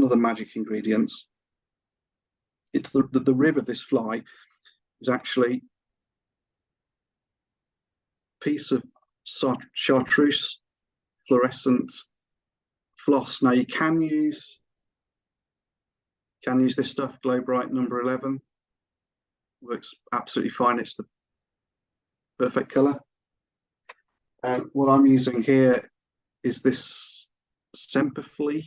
of the magic ingredients. It's the rib of this fly is actually a piece of chartreuse fluorescent floss. Now you can use this stuff, Glow Bright number 11. Works absolutely fine. It's the perfect color. What I'm using here is this Semperfli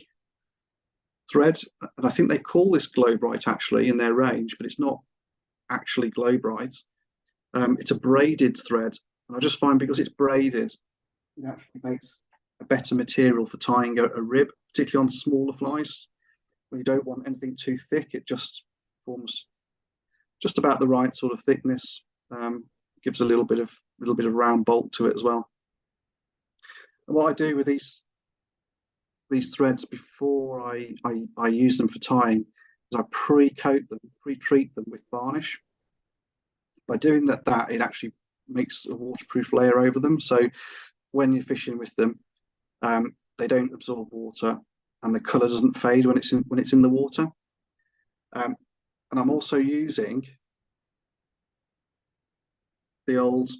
thread, and I think they call this Glow Bright actually in their range, but it's not actually Glow Bright. It's a braided thread, and I just find because it's braided, it actually makes a better material for tying a rib, particularly on smaller flies. When you don't want anything too thick, it just forms just about the right sort of thickness. Gives a little bit of round bolt to it as well. And what I do with these threads before I use them for tying is I pre-treat them with varnish. By doing that, it actually makes a waterproof layer over them. So when you're fishing with them, they don't absorb water, and the colour doesn't fade when it's in the water. And I'm also using the old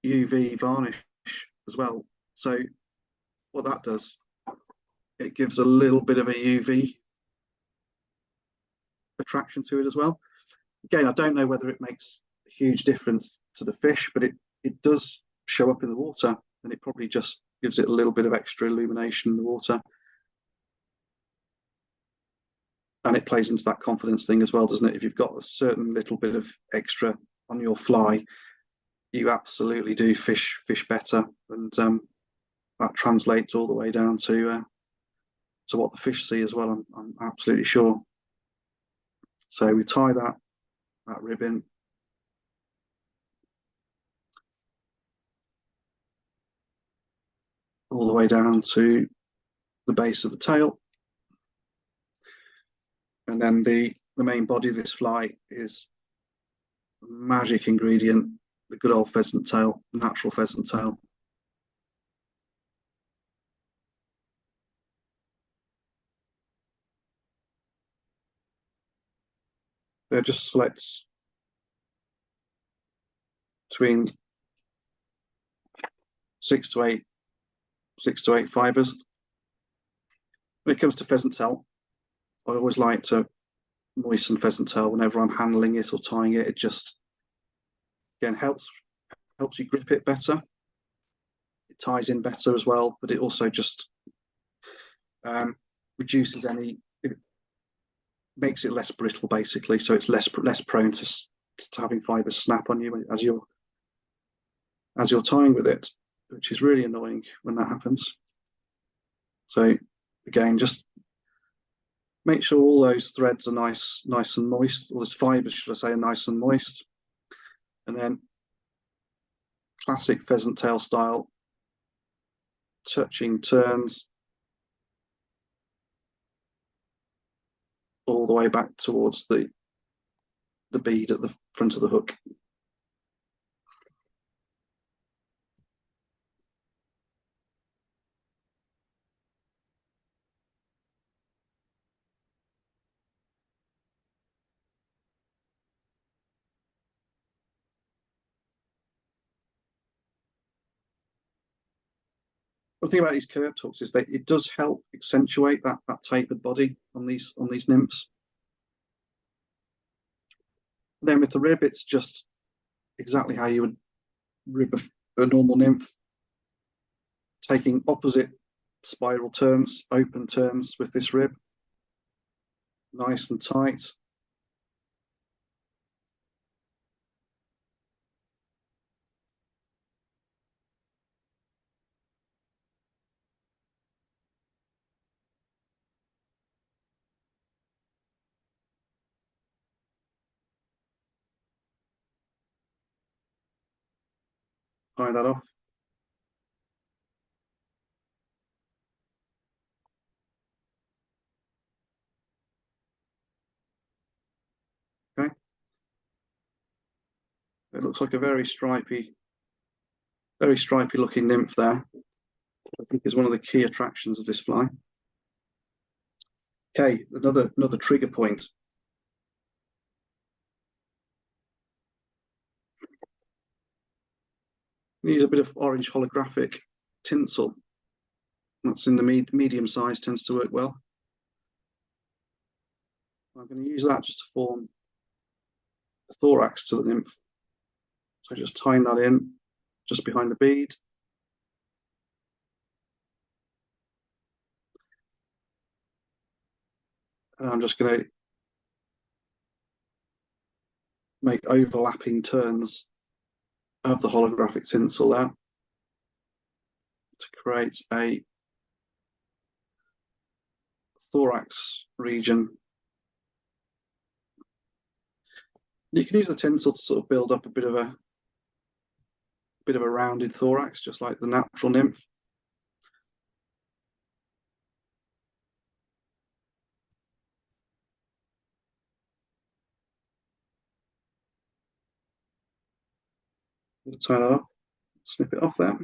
UV varnish as well. So what that does, it gives a little bit of a UV attraction to it as well. Again, I don't know whether it makes a huge difference to the fish, but it does show up in the water, and it probably just gives it a little bit of extra illumination in the water. And it plays into that confidence thing as well, doesn't it? If you've got a certain little bit of extra on your fly, you absolutely do fish better, and that translates all the way down to what the fish see as well. I'm absolutely sure. So we tie that rib in. All the way down to the base of the tail. And then the main body of this fly is a magic ingredient, the good old pheasant tail, natural pheasant tail. It just selects between 6 to 8 fibers. When it comes to pheasant tail, I always like to moisten pheasant tail whenever I'm handling it or tying it. It just, again, helps you grip it better. It ties in better as well, but it also just reduces it makes it less brittle, basically, so it's less prone to having fibers snap on you as you're tying with it, which is really annoying when that happens. So again, just make sure all those threads are nice and moist, all those fibers, should I say, are nice and moist. And then classic pheasant tail style, touching turns all the way back towards the bead at the front of the hook. One thing about these curved hooks is that it does help accentuate that tapered body on these nymphs. And then with the rib, it's just exactly how you would rib a normal nymph, taking opposite spiral turns, open turns with this rib, nice and tight. Tie that off. Okay. It looks like a very stripy looking nymph there. I think is one of the key attractions of this fly. Okay, another trigger point. Use a bit of orange holographic tinsel. That's in the medium size, tends to work well. I'm going to use that just to form the thorax to the nymph. So just tying that in just behind the bead. And I'm just going to make overlapping turns of the holographic tinsel there to create a thorax region. You can use the tinsel to sort of build up a bit of a rounded thorax, just like the natural nymph. tie that off, snip it off there.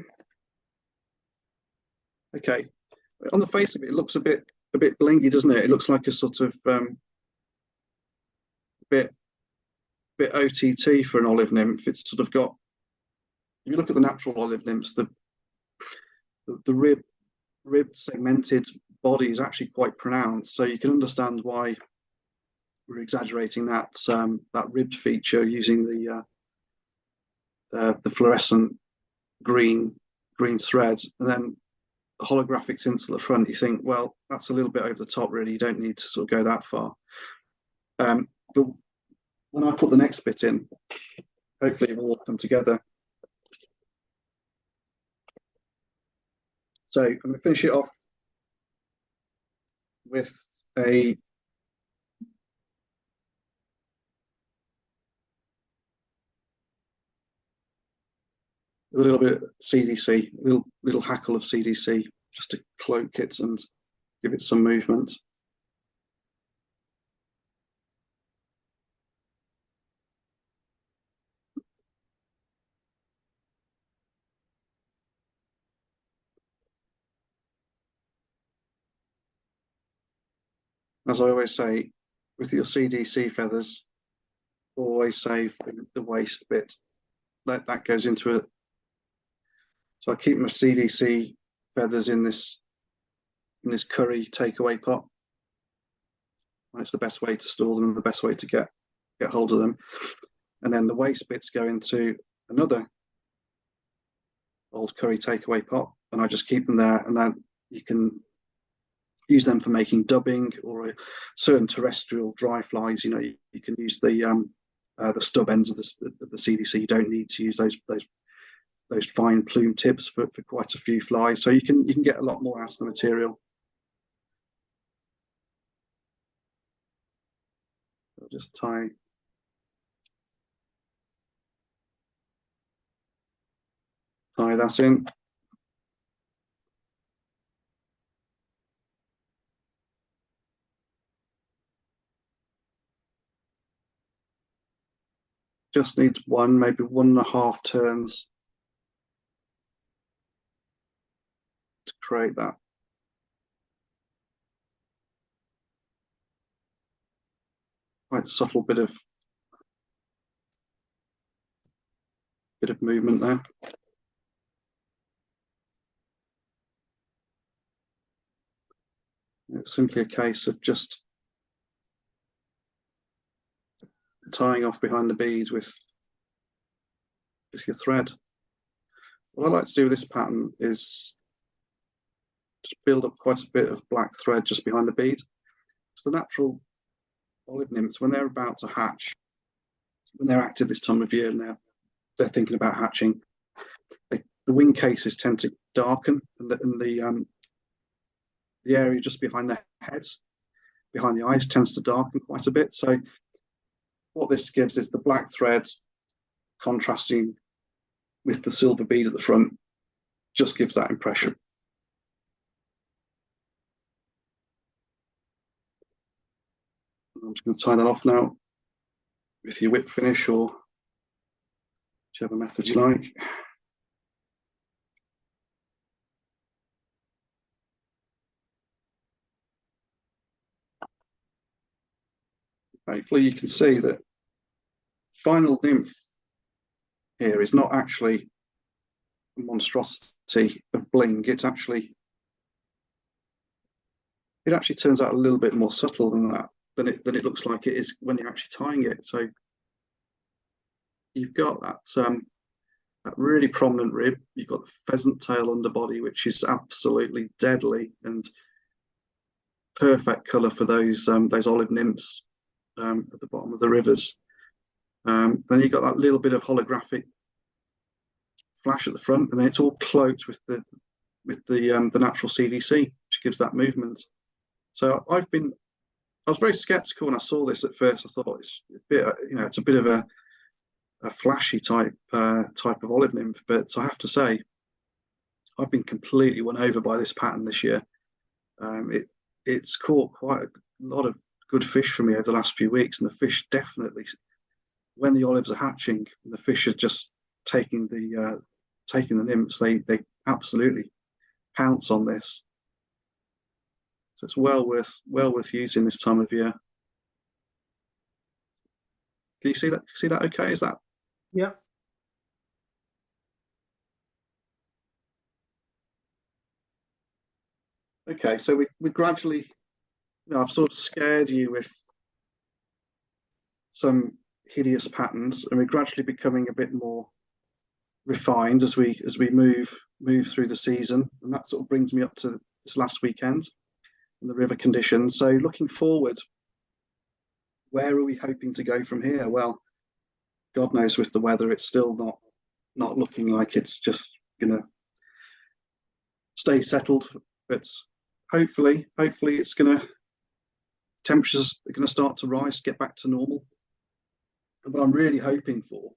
Okay, on the face of it, it looks a bit blingy, doesn't it? It looks like a sort of bit OTT for an olive nymph. It's sort of got, if you look at the natural olive nymphs, the ribbed segmented body is actually quite pronounced, so you can understand why we're exaggerating that ribbed feature using the fluorescent green thread, and then the holographic tints at the front. You think, well, that's a little bit over the top, really. You don't need to sort of go that far. But when I put the next bit in, hopefully it will all come together. So I'm going to finish it off with a little bit of CDC, little hackle of CDC, just to cloak it and give it some movement. As I always say, with your CDC feathers, always save the waste bit. That goes into it. So I keep my CDC feathers in this curry takeaway pot. It's the best way to store them and the best way to get hold of them. And then the waste bits go into another old curry takeaway pot, and I just keep them there. And then you can use them for making dubbing or certain terrestrial dry flies. You know, you can use the stub ends of the CDC. You don't need to use those fine plume tips for quite a few flies. So you can get a lot more out of the material. I'll just tie that in. Just needs maybe 1.5 turns to create that. Quite subtle bit of movement there. It's simply a case of just tying off behind the bead with your thread. What I like to do with this pattern is just build up quite a bit of black thread just behind the bead. It's the natural olive nymphs, when they're about to hatch, when they're active this time of year and they're thinking about hatching, the wing cases tend to darken, and the area just behind their heads, behind the eyes, tends to darken quite a bit. So what this gives is the black threads contrasting with the silver bead at the front, just gives that impression. I'm just going to tie that off now with your whip finish or whichever method you like. Hopefully you can see that final nymph here is not actually a monstrosity of bling. It actually turns out a little bit more subtle than that, than it looks like it is when you're actually tying it. So you've got that really prominent rib. You've got the pheasant tail underbody, which is absolutely deadly and perfect colour for those olive nymphs at the bottom of the rivers. Then you've got that little bit of holographic flash at the front, and then it's all cloaked with the natural CDC, which gives that movement. So I was very skeptical when I saw this at first. I thought it's a bit, it's a bit of a flashy type of olive nymph, but I have to say, I've been completely won over by this pattern this year. It's caught quite a lot of good fish for me over the last few weeks, and the fish definitely, when the olives are hatching, the fish are just taking the nymphs, they absolutely pounce on this. So it's well worth using this time of year. Can you see that? See that? Okay, is that? Yeah. Okay, so we gradually, I've sort of scared you with some hideous patterns, and we're gradually becoming a bit more refined as we move through the season, and that sort of brings me up to this last weekend and the river conditions. So looking forward, where are we hoping to go from here? Well, God knows with the weather, it's still not looking like it's just gonna stay settled, but hopefully it's gonna, temperatures are gonna start to rise, get back to normal. And what I'm really hoping for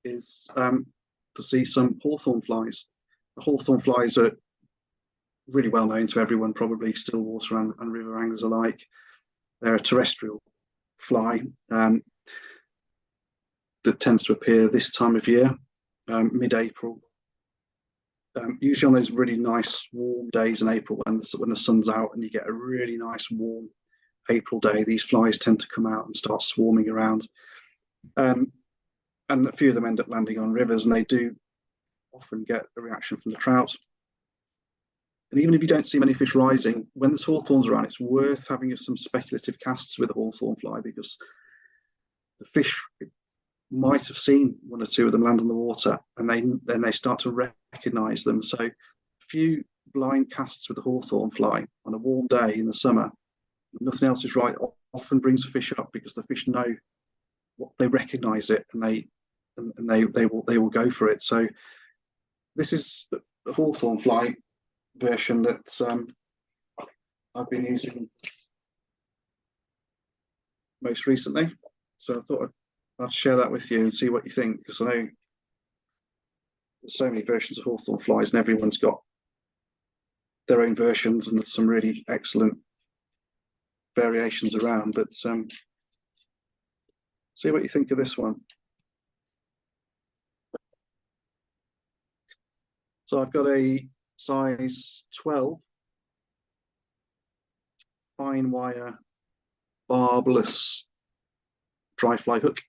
is to see some hawthorn flies. The hawthorn flies are really well known to everyone, probably still water and river anglers alike. They're a terrestrial fly that tends to appear this time of year, mid-April. Usually on those really nice warm days in April when the sun's out and you get a really nice warm April day, these flies tend to come out and start swarming around. And a few of them end up landing on rivers, and they do often get a reaction from the trout. And even if you don't see many fish rising, when there's hawthorns around, it's worth having some speculative casts with a hawthorn fly, because the fish might have seen one or two of them land on the water, and then they start to recognize them. So a few blind casts with a hawthorn fly on a warm day in the summer, nothing else is right, often brings the fish up, because the fish know what, they recognize it, and they will go for it. So this is the hawthorn fly version that I've been using most recently. So I thought I'd share that with you and see what you think, because I know there's so many versions of hawthorn flies and everyone's got their own versions, and there's some really excellent variations around. But see what you think of this one. So I've got a size 12 fine wire barbless dry fly hook.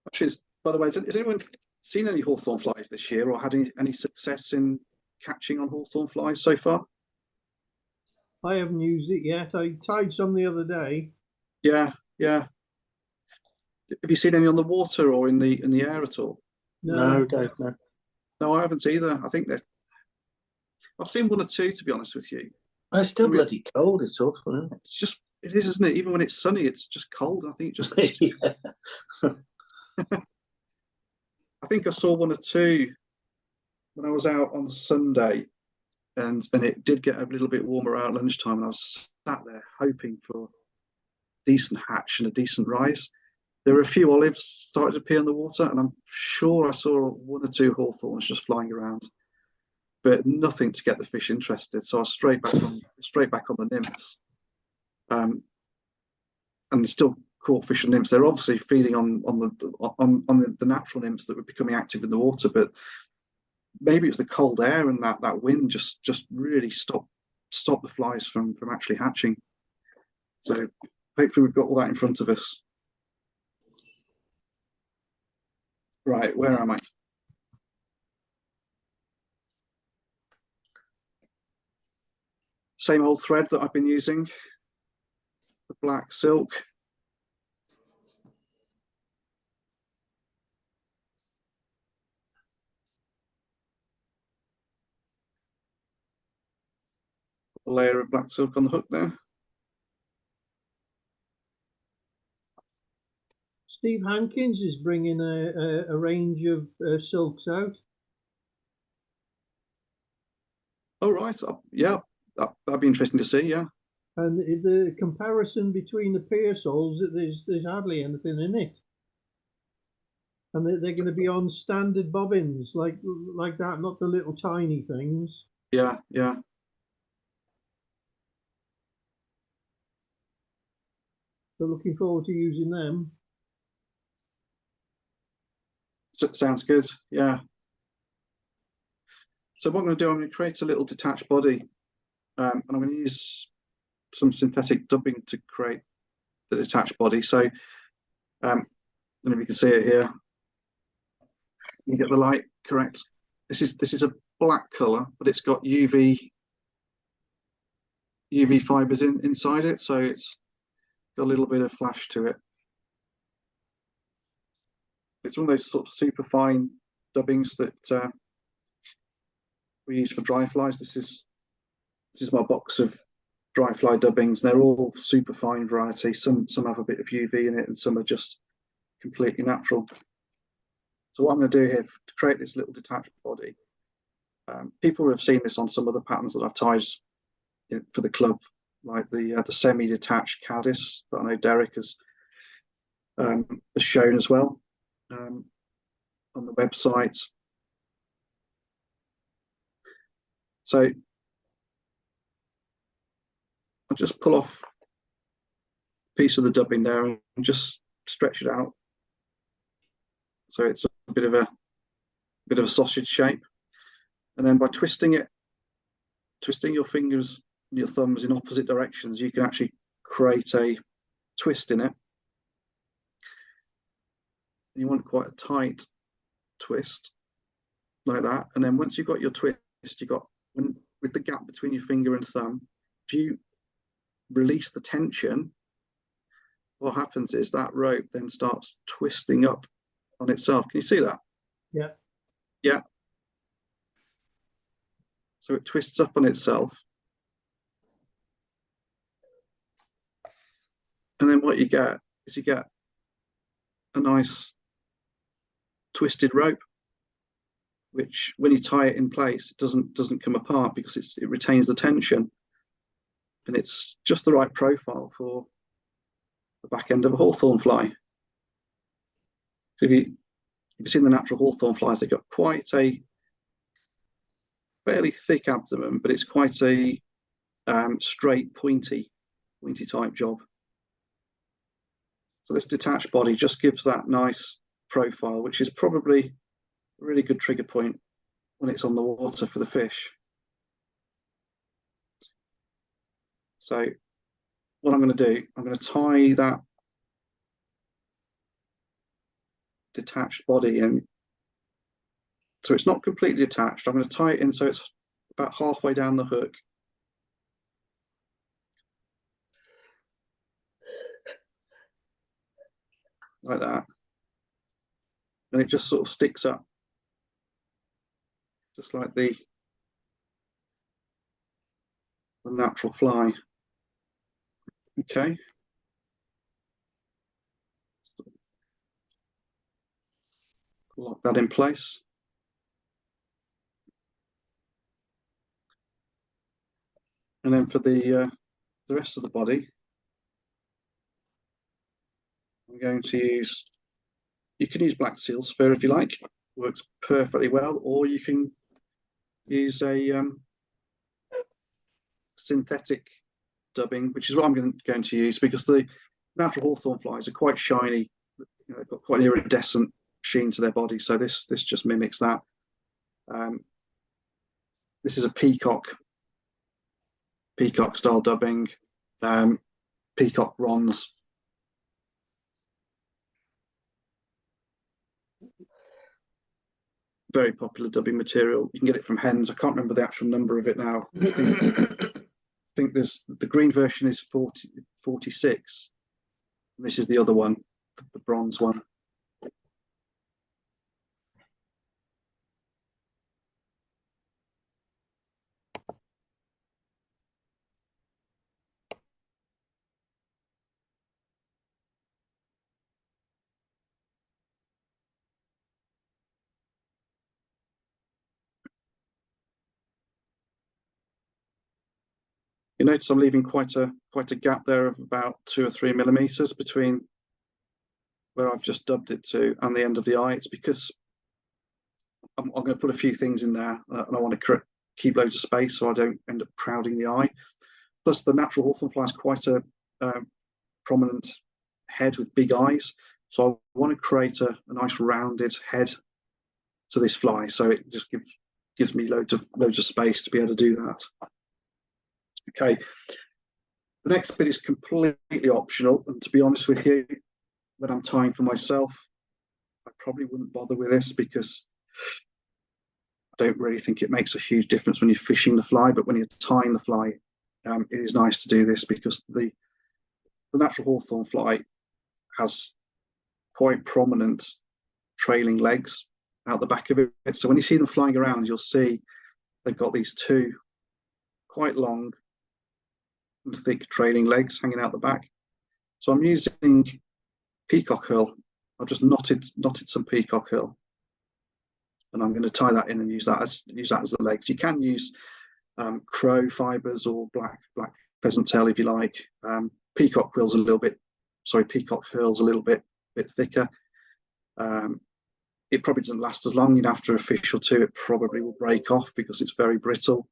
Actually, by the way, has anyone seen any hawthorn flies this year, or had any success in catching on hawthorn flies so far? I haven't used it yet. I tied some the other day. Yeah. Have you seen any on the water or in the air at all? No, Dave, no. No, I haven't either. I think I've seen one or two, to be honest with you. It's still bloody cold. It's awful, isn't it? It's just, it is, isn't it? Even when it's sunny, it's just cold. I think Yeah. I think I saw one or two when I was out on Sunday, and it did get a little bit warmer around lunchtime, and I was sat there hoping for a decent hatch and a decent rise. There were a few olives started to appear in the water, and I'm sure I saw one or two hawthorns just flying around, but nothing to get the fish interested. So I was straight back on the nymphs, and still caught fish and nymphs. They're obviously feeding on the natural nymphs that were becoming active in the water, but maybe it was the cold air and that wind just really stopped the flies from actually hatching. So hopefully we've got all that in front of us. Right, where am I? Same old thread that I've been using, the black silk. A layer of black silk on the hook there. Steve Hankins is bringing a range of silks out. Oh, right. Yeah, that'd be interesting to see. Yeah. And the comparison between the pearsols, there's hardly anything in it. And they're going to be on standard bobbins like that, not the little tiny things. Yeah, yeah. So looking forward to using them. Sounds good. Yeah. So what I'm going to do, I'm going to create a little detached body, and I'm going to use some synthetic dubbing to create the detached body. So, I don't know if you can see it here. You get the light correct. This is a black color, but it's got UV fibers inside it, so it's got a little bit of flash to it. It's one of those sort of super fine dubbings that we use for dry flies. This is my box of dry fly dubbings. They're all super fine variety. Some have a bit of UV in it, and some are just completely natural. So what I'm going to do here to create this little detached body, people have seen this on some other patterns that I've tied for the club, like the semi-detached caddis that I know Derek has shown as well on the website. So I'll just pull off a piece of the dubbing there and just stretch it out, so it's a bit of a sausage shape. And then by twisting your fingers and your thumbs in opposite directions, you can actually create a twist in it. And you want quite a tight twist like that. And then once you've got your twist, you've got, with the gap between your finger and thumb, if you release the tension, what happens is that rope then starts twisting up on itself. Can you see that? Yeah. Yeah. So it twists up on itself. And then what you get is you get a nice twisted rope, which when you tie it in place, it doesn't come apart because it retains the tension. And it's just the right profile for the back end of a hawthorn fly. So if you've seen the natural hawthorn flies, they've got quite a fairly thick abdomen, but it's quite a straight, pointy type job. So this detached body just gives that nice profile, which is probably a really good trigger point when it's on the water for the fish. So what I'm going to do, I'm going to tie that detached body in. So it's not completely attached. I'm going to tie it in so it's about halfway down the hook. Like that. And it just sort of sticks up. Just like the natural fly. Okay. Lock that in place. And then for the rest of the body, I'm going to use, you can use black seal's fur if you like, works perfectly well, or you can use a synthetic dubbing, which is what I'm going to use, because the natural hawthorn flies are quite shiny. They've got quite an iridescent sheen to their body, so this just mimics that. This is a peacock style dubbing, peacock bronze. Very popular dubbing material. You can get it from hens. I can't remember the actual number of it now. I think there's the green version is 46. This is the other one, the bronze one. You notice I'm leaving quite a gap there of about 2 or 3 millimeters between where I've just dubbed it to, and the end of the eye. It's because I'm going to put a few things in there, and I want to keep loads of space so I don't end up crowding the eye. Plus, the natural hawthorn fly is quite a prominent head with big eyes, so I want to create a nice rounded head to this fly, so it just gives me loads of space to be able to do that. Okay, the next bit is completely optional, and to be honest with you, when I'm tying for myself, I probably wouldn't bother with this because I don't really think it makes a huge difference when you're fishing the fly, but when you're tying the fly, it is nice to do this because the natural hawthorn fly has quite prominent trailing legs out the back of it. So when you see them flying around, you'll see they've got these two quite long and thick trailing legs hanging out the back. So I'm using peacock herl. I've just knotted some peacock herl, and I'm going to tie that in and use that as the legs. You can use crow fibers or black pheasant tail if you like. Peacock herl's a little bit thicker. It probably doesn't last as long, and after a fish or two, it probably will break off because it's very brittle.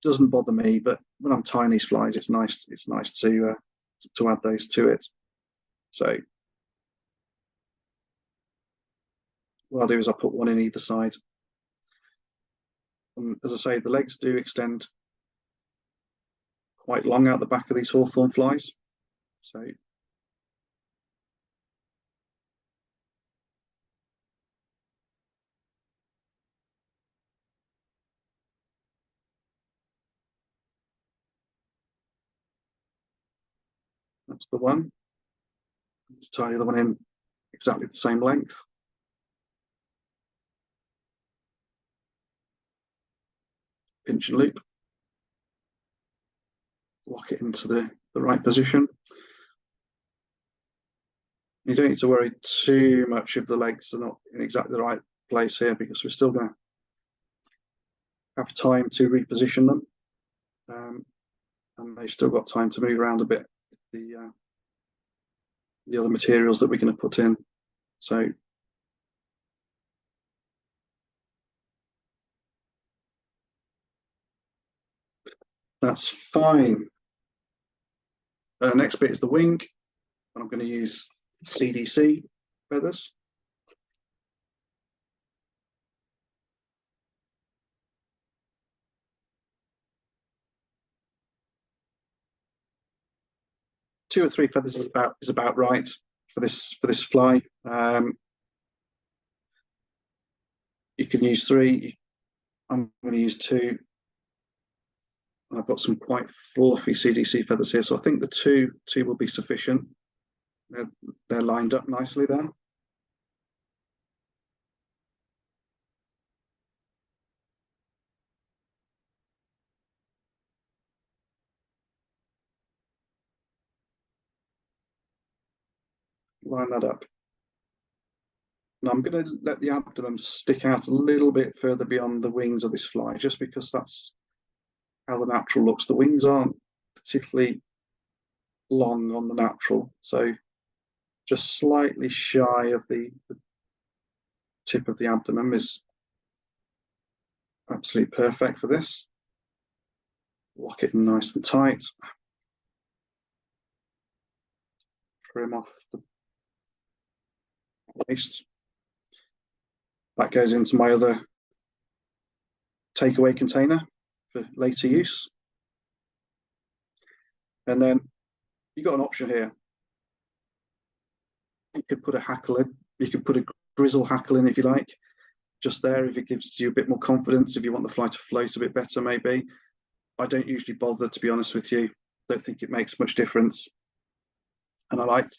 Doesn't bother me, but when I'm tying these flies, it's nice to add those to it. So what I'll do is I'll put one in either side. And as I say, the legs do extend quite long out the back of these hawthorn flies. So that's the one. Let's tie the other one in exactly the same length. Pinch and loop. Lock it into the right position. You don't need to worry too much if the legs are not in exactly the right place here, because we're still going to have time to reposition them, and they've still got time to move around a bit with the other materials that we're going to put in. So that's fine. Next bit is the wing, and I'm going to use CDC feathers. Two or three feathers is about right for this fly. You can use 3. I'm going to use 2. And I've got some quite fluffy CDC feathers here, so I think the two will be sufficient. They're lined up nicely there. Line that up. Now I'm going to let the abdomen stick out a little bit further beyond the wings of this fly, just because that's how the natural looks. The wings aren't particularly long on the natural, so just slightly shy of the tip of the abdomen is absolutely perfect for this. Lock it in nice and tight. Trim off the waste. That goes into my other takeaway container for later use. And then you've got an option here. You could put a hackle in. You could put a grizzle hackle in if you like, just there, if it gives you a bit more confidence, if you want the fly to float a bit better, maybe. I don't usually bother, to be honest with you. Don't think it makes much difference. And I like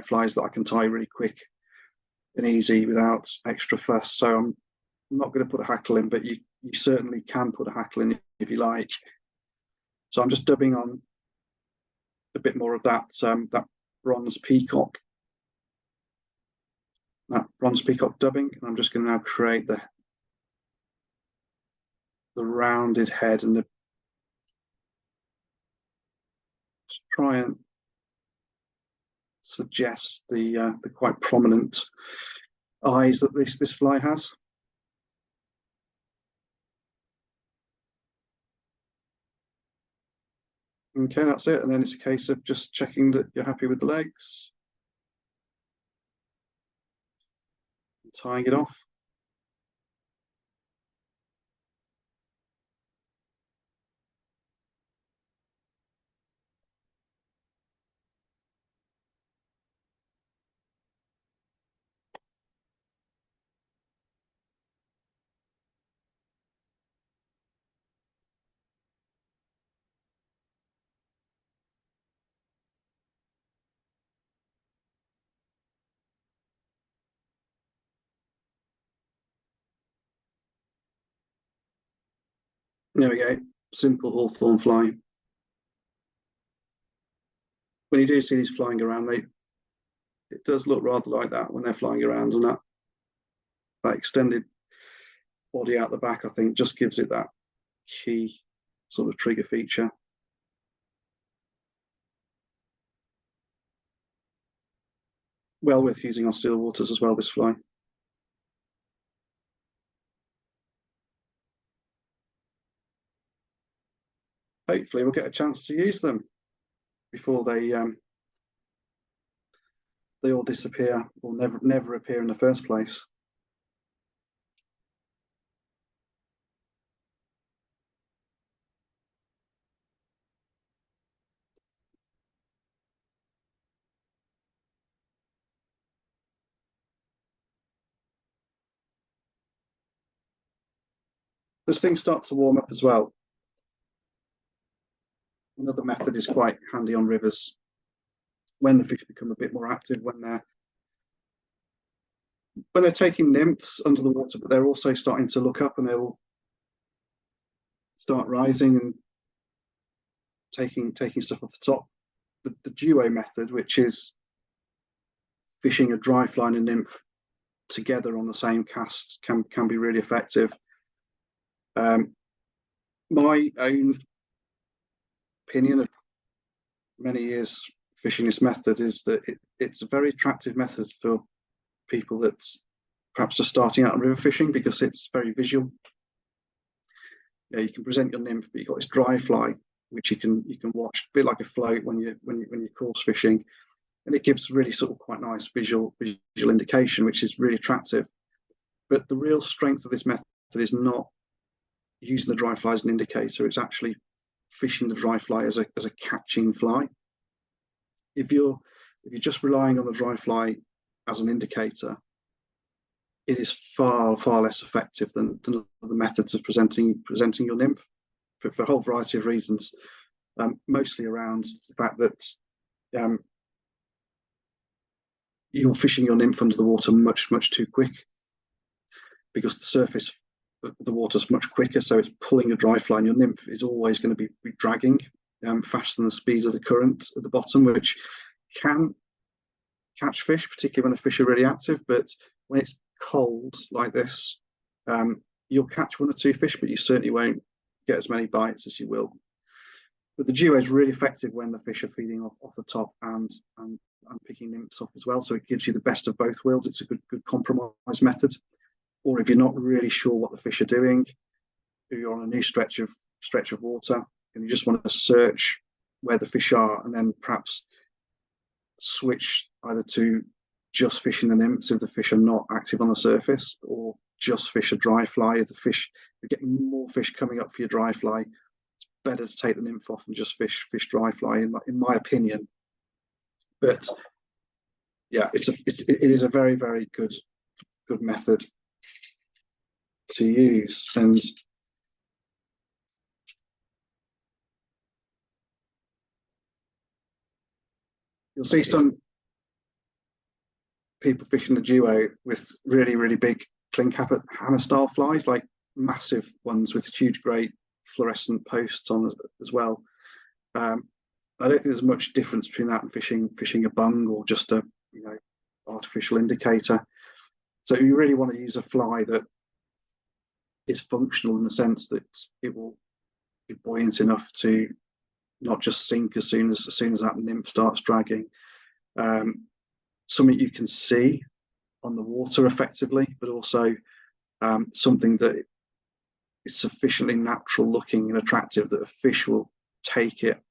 flies that I can tie really quick and easy without extra fuss. So I'm not going to put a hackle in, but you certainly can put a hackle in if you like. So I'm just dubbing on a bit more of that bronze peacock. That bronze peacock dubbing, and I'm just going to now create the rounded head and just try and suggests the quite prominent eyes that this fly has. Okay, that's it. And then it's a case of just checking that you're happy with the legs, tying it off. There we go, simple hawthorn fly. When you do see these flying around, it does look rather like that when they're flying around, and that extended body out the back, I think, just gives it that key sort of trigger feature. Well worth using on still waters as well, this fly. Hopefully we'll get a chance to use them before they all disappear or never appear in the first place. As things start to warm up as well, another method is quite handy on rivers when the fish become a bit more active, when they're taking nymphs under the water, but they're also starting to look up and they will start rising and taking stuff off the top. The duo method, which is fishing a dry fly and a nymph together on the same cast, can be really effective. My own opinion of many years fishing this method is that it's a very attractive method for people that's perhaps just starting out on river fishing, because it's very visual. You can present your nymph, but you've got this dry fly which you can watch, a bit like a float when you're coarse fishing, and it gives really sort of quite nice visual indication, which is really attractive. But the real strength of this method is not using the dry fly as an indicator; it's actually fishing the dry fly as a catching fly. If you're just relying on the dry fly as an indicator, it is far less effective than the methods of presenting your nymph for a whole variety of reasons, mostly around the fact that you're fishing your nymph under the water much too quick, because the surface of the water is much quicker, so it's pulling a dry fly, and your nymph is always going to be dragging faster than the speed of the current at the bottom, which can catch fish, particularly when the fish are really active. But when it's cold like this, you'll catch one or two fish, but you certainly won't get as many bites as you will. But the duo is really effective when the fish are feeding off the top and picking nymphs up as well, so it gives you the best of both worlds. It's a good compromise method. Or if you're not really sure what the fish are doing, if you're on a new stretch of water and you just want to search where the fish are, and then perhaps switch either to just fishing the nymphs if the fish are not active on the surface, or just fish a dry fly if you're getting more fish coming up for your dry fly. It's better to take the nymph off and just fish dry fly, in my opinion. But yeah, it is a very good method to use. And you'll see some people fishing the duo with really big cling hammer style flies, like massive ones with huge great fluorescent posts on as well. I don't think there's much difference between that and fishing a bung or just a artificial indicator. So you really want to use a fly that is functional in the sense that it will be buoyant enough to not just sink as soon as that nymph starts dragging, something you can see on the water effectively, but also something that is sufficiently natural looking and attractive that a fish will take it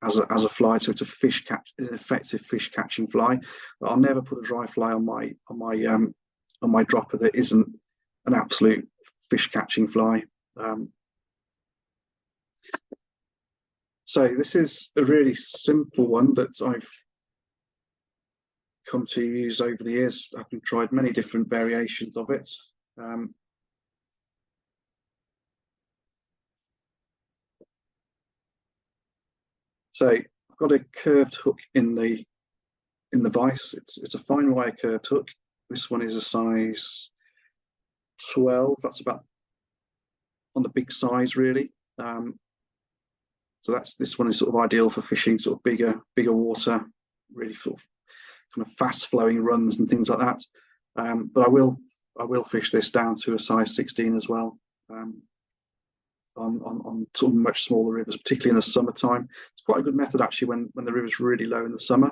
as a fly. So it's an effective fish catching fly. But I'll never put a dry fly on my dropper that isn't an absolute fish catching fly. So this is a really simple one that I've come to use over the years. I've tried many different variations of it. So I've got a curved hook in the vise. It's a fine wire curved hook. This one is a size 12. That's about on the big size, really. So this one is sort of ideal for fishing sort of bigger water, really sort of kind of fast flowing runs and things like that. But I will fish this down to a size 16 as well. On sort of much smaller rivers, particularly in the summertime. It's quite a good method actually when the river's really low in the summer,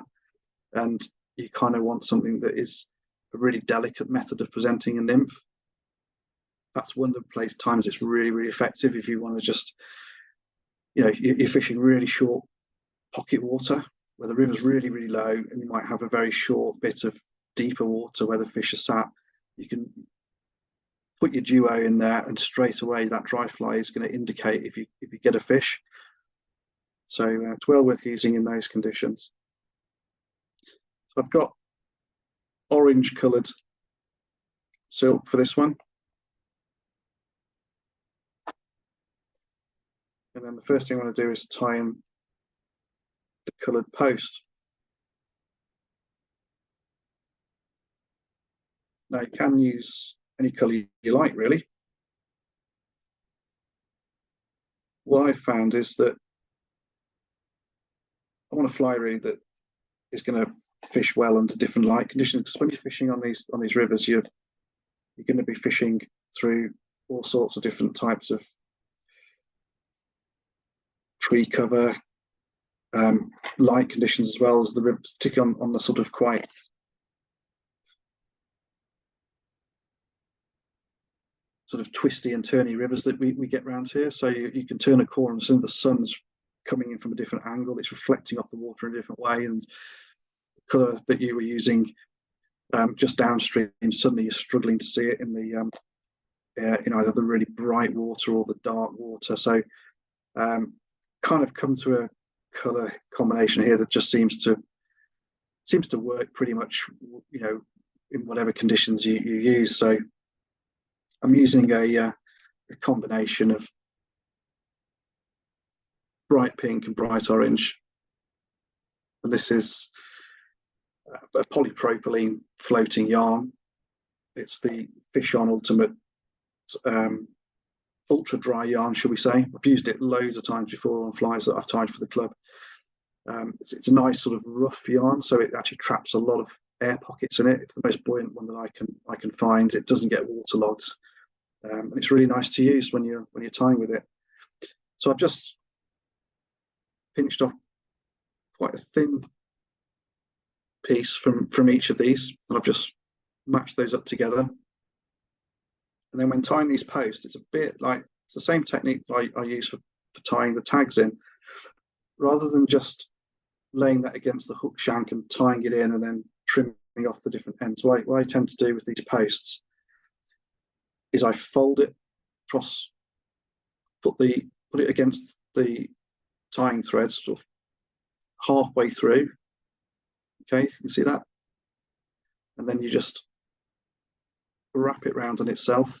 and you kind of want something that is a really delicate method of presenting a nymph. That's one of the times it's really effective if you want to just, you're fishing really short pocket water where the river's really low, and you might have a very short bit of deeper water where the fish are sat. You can put your duo in there, and straight away that dry fly is going to indicate if you get a fish. So it's well worth using in those conditions. So I've got orange coloured silk for this one. And then the first thing I want to do is tie in the coloured post. Now you can use any colour you like, really. What I've found is that I want a fly really that is going to fish well under different light conditions, because when you're fishing on these rivers, you're going to be fishing through all sorts of different types of tree cover, light conditions, as well as the river, particularly on the sort of quite sort of twisty and turny rivers that we get around here. So you can turn a corner and some of the sun's coming in from a different angle, it's reflecting off the water in a different way, and the colour that you were using just downstream, suddenly you're struggling to see it in the in either the really bright water or the dark water. So kind of come to a colour combination here that just seems to work pretty much, in whatever conditions you use. So I'm using a combination of bright pink and bright orange, and this is a polypropylene floating yarn. It's the Fish On Ultimate ultra dry yarn, shall we say. I've used it loads of times before on flies that I've tied for the club. It's a nice sort of rough yarn, so it actually traps a lot of air pockets in it. It's the most buoyant one that I can find. It doesn't get waterlogged, and it's really nice to use when you're tying with it. So I've just pinched off quite a thin piece from each of these, and I've just matched those up together. And then when tying these posts, it's a bit like, it's the same technique that I use for tying the tags in. Rather than just laying that against the hook shank and tying it in and then trimming off the different ends, what I tend to do with these posts is I fold it across, put it against the tying threads sort of halfway through. Okay, you can see that? And then you just wrap it round on itself.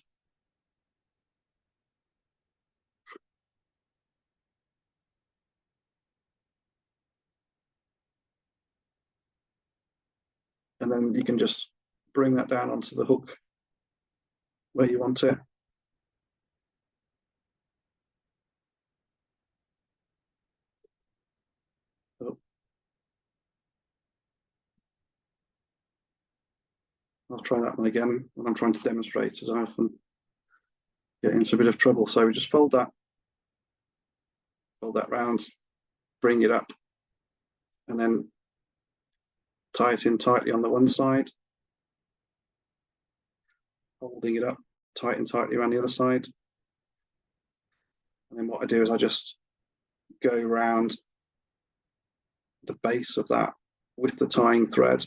And then you can just bring that down onto the hook where you want it. Oh. I'll try that one again when I'm trying to demonstrate, as I often get into a bit of trouble. So we just fold that round, bring it up, and then tie it in tightly on the one side, holding it up tight and tightly around the other side. And then what I do is I just go around the base of that with the tying thread.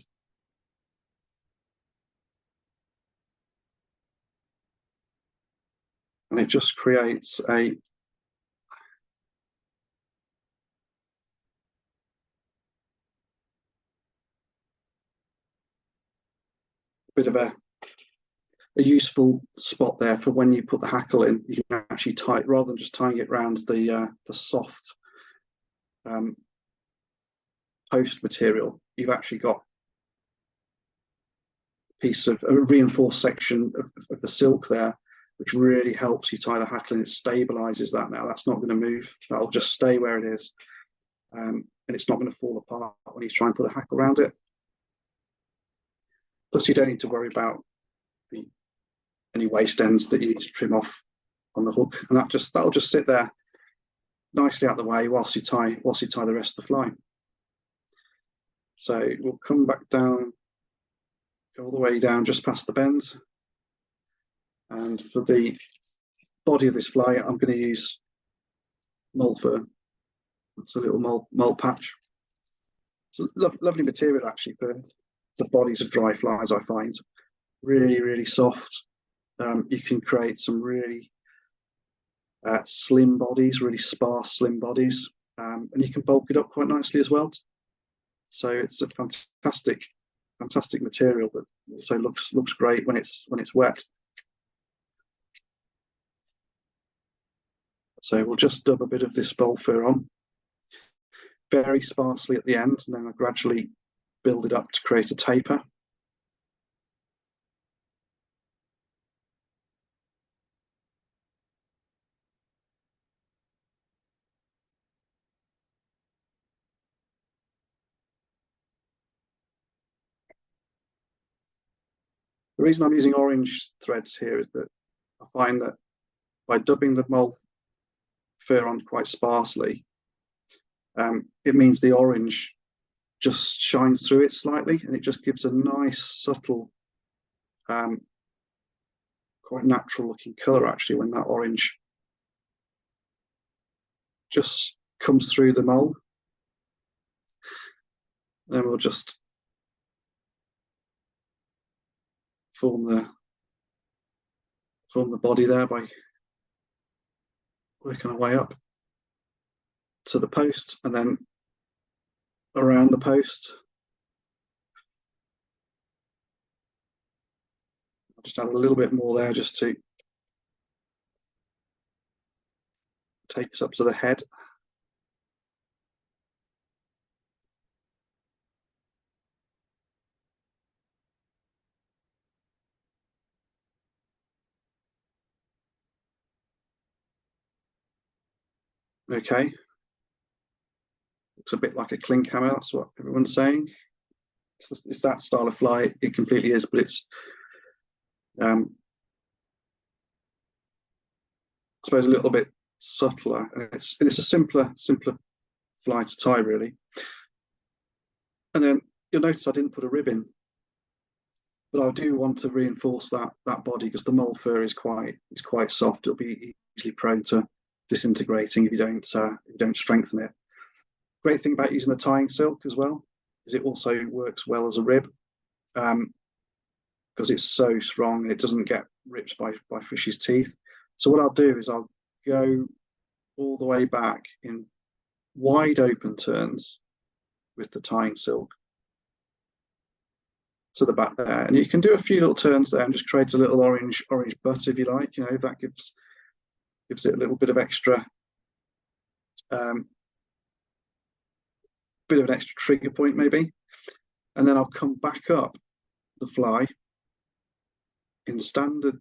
And it just creates a bit of a useful spot there for when you put the hackle in. You can actually tie it, rather than just tying it around the soft post material. You've actually got a piece of a reinforced section of the silk there, which really helps you tie the hackle, and it stabilizes that. Now that's not going to move, that'll just stay where it is, and it's not going to fall apart when you try and put a hackle around it. Plus you don't need to worry about any waste ends that you need to trim off on the hook, and that'll just sit there nicely out the way whilst you tie the rest of the fly. So we'll come back down, go all the way down just past the bend, and for the body of this fly I'm going to use mole fur. It's a little mole patch. It's a lovely material actually for the bodies of dry flies, I find. Really soft. You can create some really slim bodies, really sparse slim bodies, and you can bulk it up quite nicely as well. So it's a fantastic material, but also looks great when it's wet. So we'll just dub a bit of this mole fur on, very sparsely at the end, and then I'll gradually build it up to create a taper. The reason I'm using orange threads here is that I find that by dubbing the mole fur on quite sparsely, it means the orange just shines through it slightly, and it just gives a nice, subtle, quite natural looking colour actually when that orange just comes through the mole. Then we'll just form the body there by working our way up to the post and then around the post. I'll just add a little bit more there just to take us up to the head. Okay, looks a bit like a clink hammer, that's what everyone's saying. It's that style of fly, it completely is, but it's I suppose a little bit subtler, and it's a simpler fly to tie really. And then you'll notice I didn't put a rib in, but I do want to reinforce that body because the mole fur is quite soft. It'll be easily prone to disintegrating if you don't strengthen it. Great thing about using the tying silk as well is it also works well as a rib, because it's so strong and it doesn't get ripped by fish's teeth. So what I'll do is I'll go all the way back in wide open turns with the tying silk to the back there, and you can do a few little turns there and just create a little orange butt if you like. You know, that gives it a little bit of extra, bit of an extra trigger point maybe. And then I'll come back up the fly in standard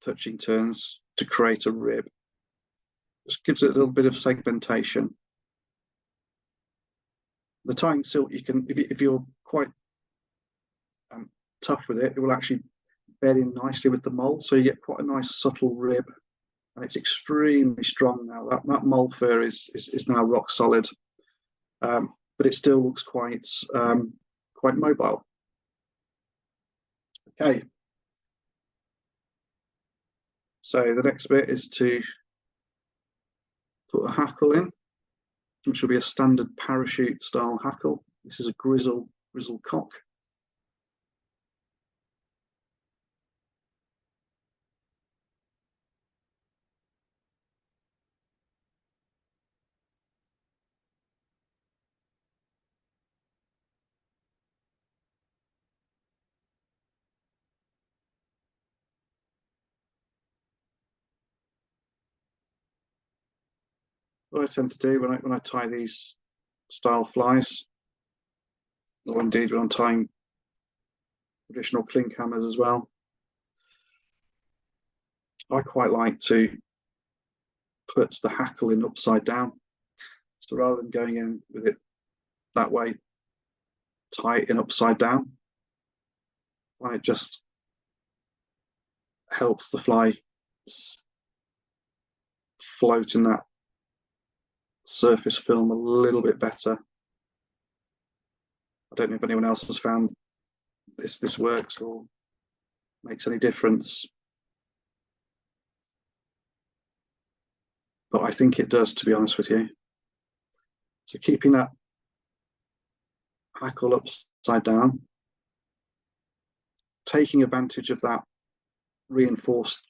touching turns to create a rib. Just gives it a little bit of segmentation. The tying silk, you can, if you're quite tough with it, it will actually bed in nicely with the mole, so you get quite a nice subtle rib, and it's extremely strong now. That mole fur is now rock solid, but it still looks quite quite mobile. Okay. So the next bit is to put a hackle in, which will be a standard parachute style hackle. This is a grizzle cock. What I tend to do when I tie these style flies, or indeed when I'm tying traditional clink hammers as well, I quite like to put the hackle in upside down. So rather than going in with it that way, tie it in upside down. And it just helps the fly float in that surface film a little bit better. I don't know if anyone else has found this works or makes any difference, but I think it does, to be honest with you. So keeping that hackle upside down, taking advantage of that reinforced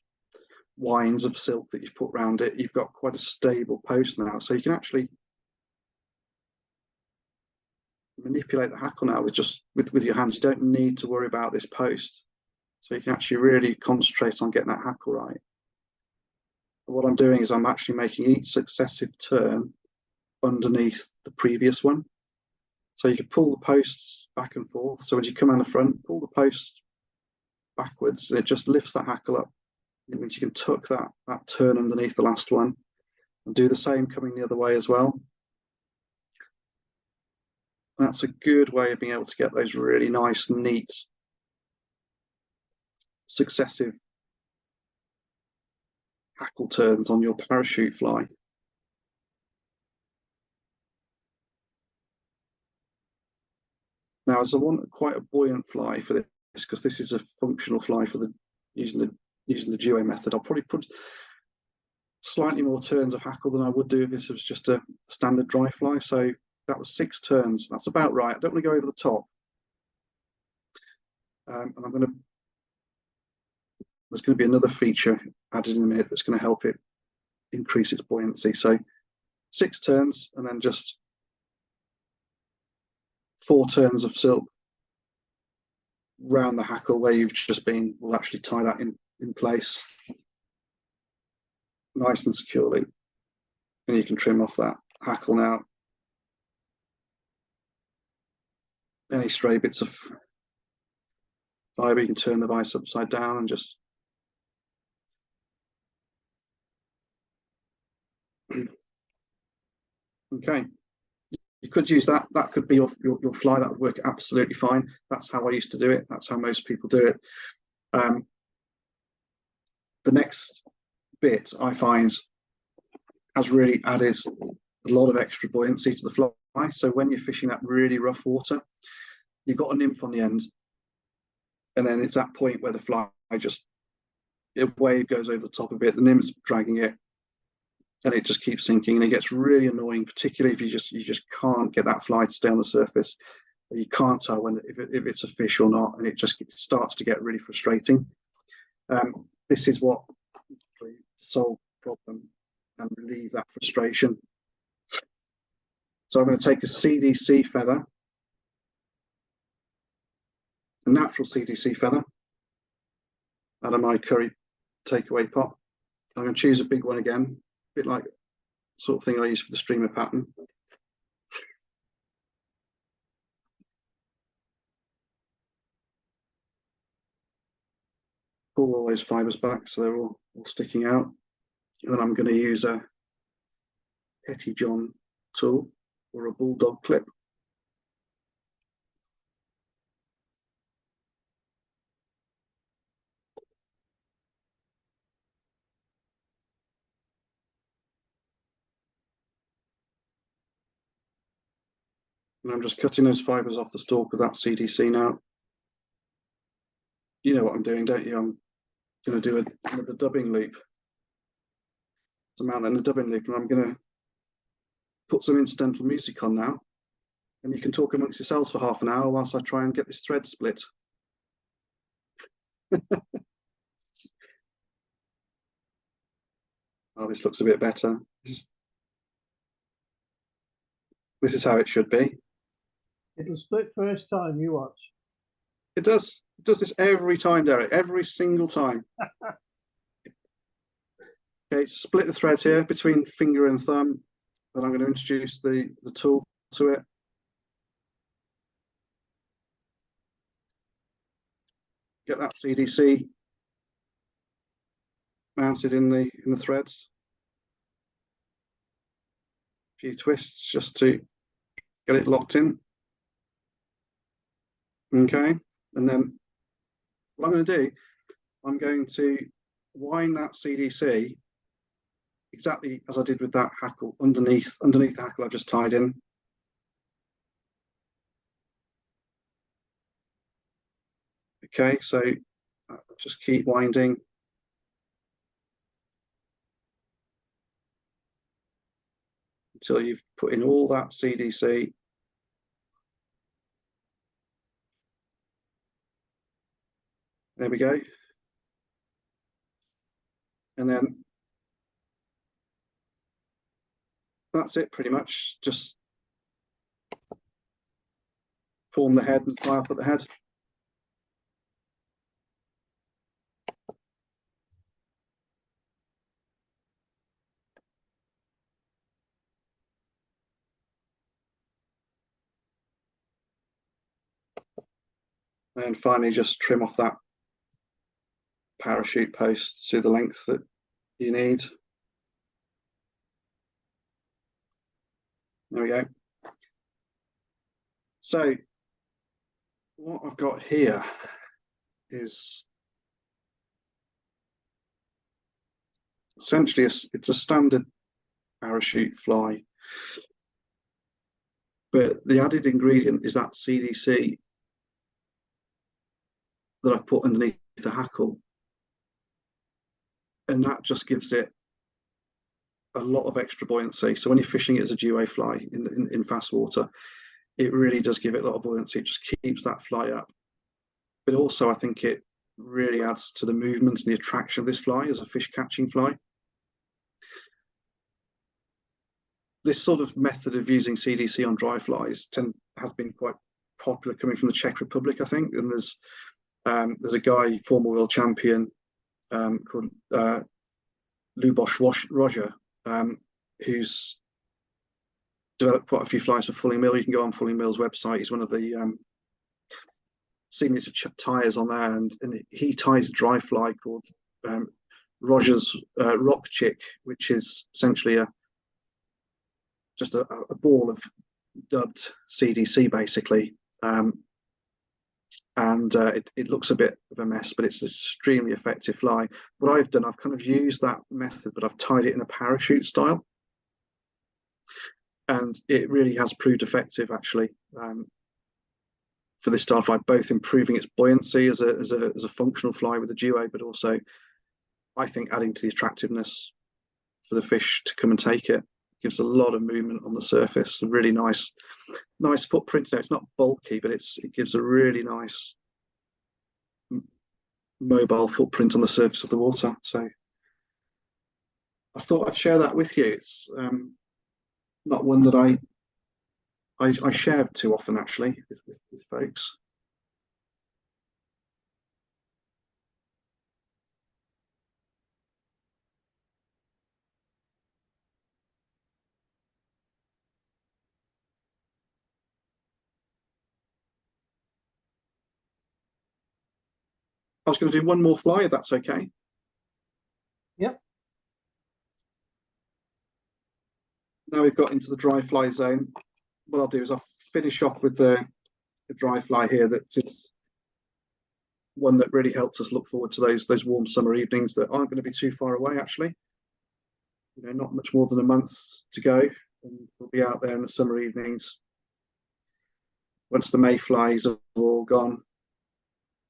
winds of silk that you've put around it, you've got quite a stable post now, so you can actually manipulate the hackle now with your hands. You don't need to worry about this post, so you can actually really concentrate on getting that hackle right. And what I'm doing is I'm actually making each successive turn underneath the previous one, so you can pull the posts back and forth. So when you come on the front, pull the post backwards, and it just lifts that hackle up. It means you can tuck that turn underneath the last one, and do the same coming the other way as well. That's a good way of being able to get those really nice, neat, successive hackle turns on your parachute fly. Now, as I want quite a buoyant fly for this, because this is a functional fly for using the duo method, I'll probably put slightly more turns of hackle than I would do if this was just a standard dry fly. So that was 6 turns. That's about right. I don't want to go over the top. And there's going to be another feature added in a minute that's going to help it increase its buoyancy. So 6 turns, and then just 4 turns of silk round the hackle where you've just been. We'll actually tie that in place nice and securely, and you can trim off that hackle now. Any stray bits of fibre, you can turn the vise upside down and just okay. You could use that. That could be your fly. That would work absolutely fine. That's how I used to do it. That's how most people do it. The next bit I find has really added a lot of extra buoyancy to the fly. So when you're fishing that really rough water, you've got a nymph on the end, and then it's that point where the fly just, a wave goes over the top of it, the nymph's dragging it, and it just keeps sinking, and it gets really annoying, particularly if you just can't get that fly to stay on the surface. You can't tell if it's a fish or not, and it just starts to get really frustrating. This is what solve the problem and relieve that frustration. So I'm going to take a CDC feather, a natural CDC feather, out of my curry takeaway pot. I'm going to choose a big one again, a bit like the sort of thing I use for the streamer pattern. Pull all those fibres back so they're all sticking out. And then I'm going to use a Petty John tool or a bulldog clip. And I'm just cutting those fibres off the stalk with that CDC now. You know what I'm doing, don't you? I'm going to do another dubbing loop. To mount that in a dubbing loop, and I'm going to put some incidental music on now. And you can talk amongst yourselves for half an hour whilst I try and get this thread split. Oh, this looks a bit better. This is how it should be. It'll split first time, you watch. It does. It does this every time, Derek. Every single time. Okay, split the thread here between finger and thumb. Then I'm going to introduce the tool to it. Get that CDC mounted in the threads. A few twists just to get it locked in. Okay, and then what I'm going to do, I'm going to wind that CDC exactly as I did with that hackle underneath the hackle I've just tied in. Okay, so just keep winding. Until you've put in all that CDC. There we go. And then that's it pretty much. Just form the head and fly up at the head. And finally just trim off that parachute post to the length that you need. There we go. So what I've got here is essentially it's a standard parachute fly, but the added ingredient is that CDC that I put underneath the hackle, and that just gives it a lot of extra buoyancy. So when you're fishing it as a duo fly in fast water, it really does give it a lot of buoyancy. It just keeps that fly up. But also I think it really adds to the movement and the attraction of this fly as a fish catching fly. This sort of method of using CDC on dry flies has been quite popular coming from the Czech Republic, I think. And there's a guy, former world champion, called Luboš Roger, who's developed quite a few flies for Fulling Mill. You can go on Fulling Mill's website. He's one of the signature tyers on there, and he ties a dry fly called Roger's Rock Chick, which is essentially just a ball of dubbed CDC basically. It looks a bit of a mess, but it's an extremely effective fly. What I've done, I've kind of used that method, but I've tied it in a parachute style. And it really has proved effective, actually, for this style fly, both improving its buoyancy as a functional fly with a duo, but also, I think, adding to the attractiveness for the fish to come and take it. Gives a lot of movement on the surface, a really nice footprint. It's not bulky, but it gives a really nice mobile footprint on the surface of the water. So I thought I'd share that with you. It's not one that I share too often, actually, with folks. I was going to do one more fly, if that's okay. Yep. Now we've got into the dry fly zone. What I'll do is I'll finish off with the dry fly here. That is one that really helps us look forward to those warm summer evenings that aren't going to be too far away, actually. You know, not much more than a month to go, and we'll be out there in the summer evenings once the mayflies are all gone,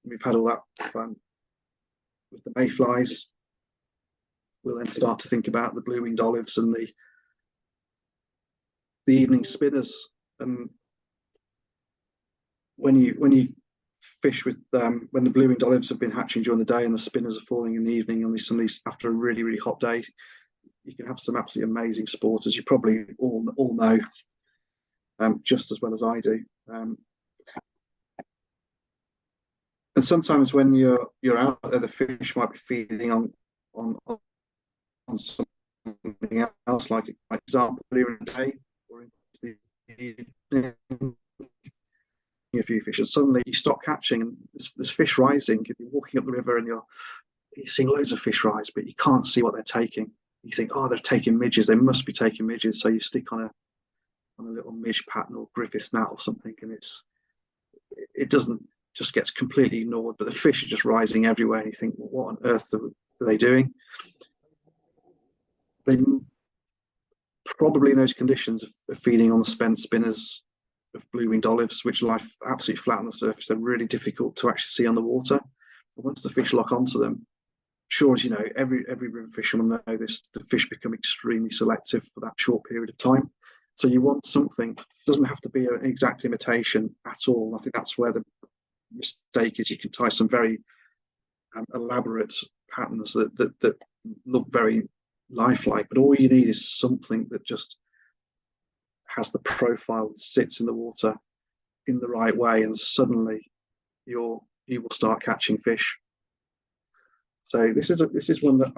we've had all that fun with the mayflies, we'll then start to think about the blue-winged olives and the evening spinners. And when you fish with when the blue-winged olives have been hatching during the day and the spinners are falling in the evening, and these after a really, really hot day, you can have some absolutely amazing sport, as you probably all know, just as well as I do. And sometimes when you're out there, the fish might be feeding on something else, like example, earlier in the day or in the evening, a few fish, and suddenly you stop catching, and there's fish rising. If you're walking up the river and you're seeing loads of fish rise, but you can't see what they're taking. You think, oh, they're taking midges. They must be taking midges. So you stick on a little midge pattern or Griffith's gnat or something, and it doesn't, just gets completely ignored. But the fish are just rising everywhere, and you think, well, what on earth are they doing? They probably, in those conditions, are feeding on the spent spinners of blue-winged olives, which lie absolutely flat on the surface. They're really difficult to actually see on the water. And once the fish lock onto them, sure as you know, every river fisherman will know this, the fish become extremely selective for that short period of time. So you want something, it doesn't have to be an exact imitation at all. I think that's where the mistake is. You can tie some very elaborate patterns that look very lifelike, but all you need is something that just has the profile that sits in the water in the right way, and suddenly you will start catching fish. So this is one that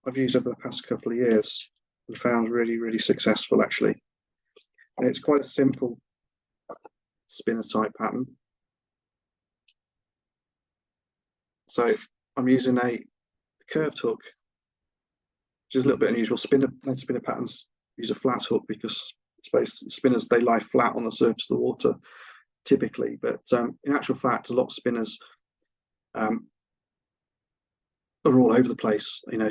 I've used over the past couple of years and found really, really successful, actually. And it's quite a simple spinner type pattern. So I'm using a curved hook, which is a little bit unusual. Most spinner patterns use a flat hook because spinners, they lie flat on the surface of the water typically, but in actual fact, a lot of spinners are all over the place. You know,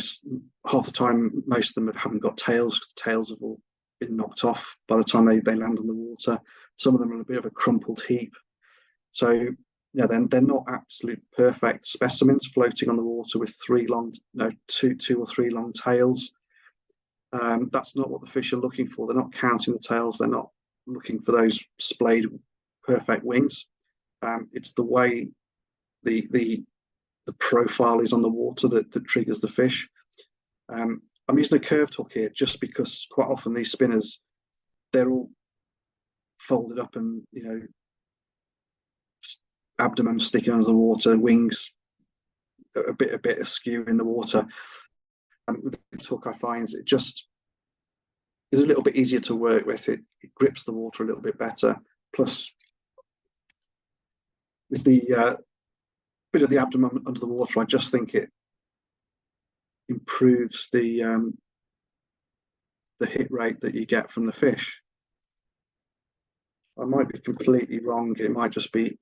half the time, most of them haven't got tails because the tails have all been knocked off by the time they land on the water. Some of them are a bit of a crumpled heap. So yeah, then they're not absolute perfect specimens floating on the water with two or three long tails. That's not what the fish are looking for. They're not counting the tails. They're not looking for those splayed perfect wings. It's the way the profile is on the water that triggers the fish. I'm using a curved hook here just because quite often these spinners, they're all folded up and, you know, abdomen sticking under the water, wings a bit askew in the water. With the hook, I find it just is a little bit easier to work with. It grips the water a little bit better. Plus, with the bit of the abdomen under the water, I just think it improves the hit rate that you get from the fish. I might be completely wrong. It might just be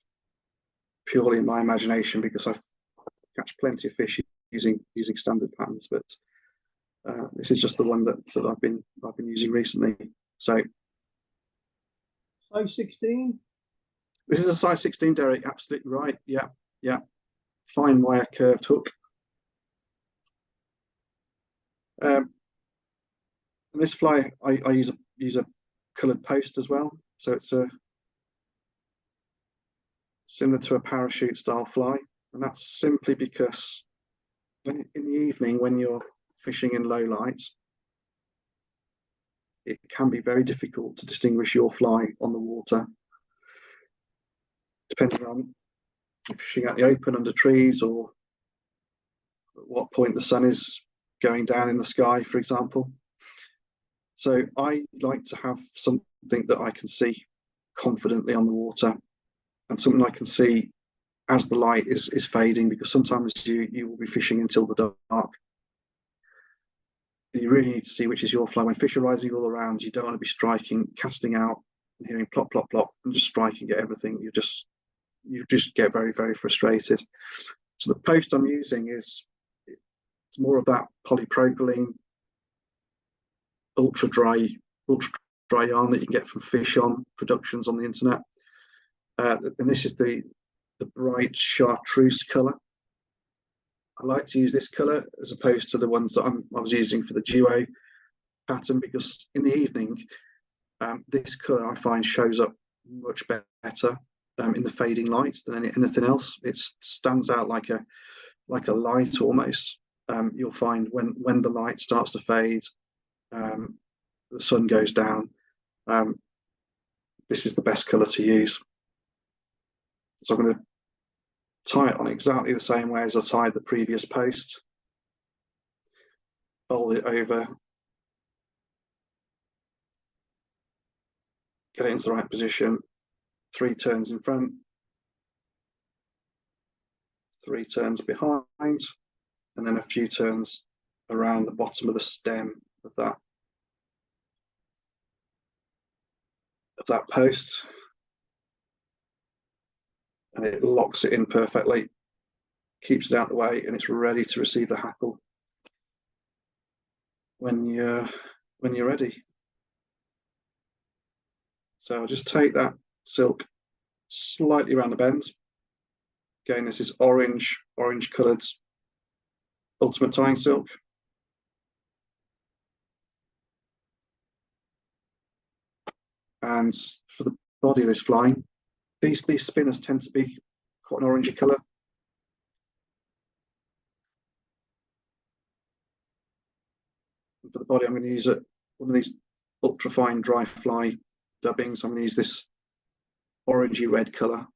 purely in my imagination because I catch plenty of fish using standard patterns, but this is just the one that I've been using recently. So size 16. This is a size 16, Derek. Absolutely right. Yeah. Fine wire curved hook. This fly, I use a coloured post as well. So it's similar to a parachute style fly, and that's simply because in the evening when you're fishing in low lights, it can be very difficult to distinguish your fly on the water, depending on fishing out the open under trees or at what point the sun is going down in the sky, for example. So I like to have something that I can see confidently on the water, and something I can see as the light is fading, because sometimes you will be fishing until the dark. You really need to see which is your fly. When fish are rising all around, you don't want to be striking, casting out, and hearing plop, plop, plop, and just striking at everything. You just get very, very frustrated. So the post I'm using it's more of that polypropylene, ultra dry dry yarn that you can get from Fish On Productions on the internet. And this is the bright chartreuse colour. I like to use this colour as opposed to the ones that I was using for the duo pattern, because in the evening, this colour I find shows up much better in the fading lights than anything else. It stands out like a light almost. You'll find when the light starts to fade, the sun goes down. This is the best colour to use. So I'm going to tie it on exactly the same way as I tied the previous post. Fold it over, get it into the right position, 3 turns in front, 3 turns behind, and then a few turns around the bottom of the stem of that post, and it locks it in perfectly, keeps it out of the way, and it's ready to receive the hackle when you're ready. So I'll just take that silk slightly around the bend. Again, this is orange coloured ultimate tying silk. And for the body of this fly, these spinners tend to be quite an orangey colour. For the body, I'm going to use one of these ultra fine dry fly dubbings. I'm going to use this orangey red colour.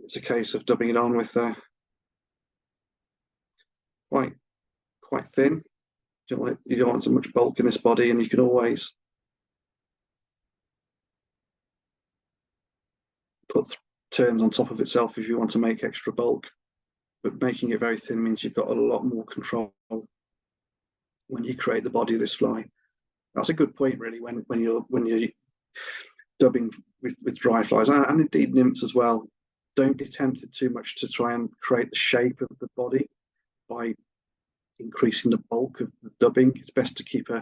It's a case of dubbing it on with quite thin. You don't want so much bulk in this body, and you can always put turns on top of itself if you want to make extra bulk. But making it very thin means you've got a lot more control when you create the body of this fly. That's a good point, really, when you're dubbing with dry flies, and indeed nymphs as well. Don't be tempted too much to try and create the shape of the body by increasing the bulk of the dubbing. It's best to keep a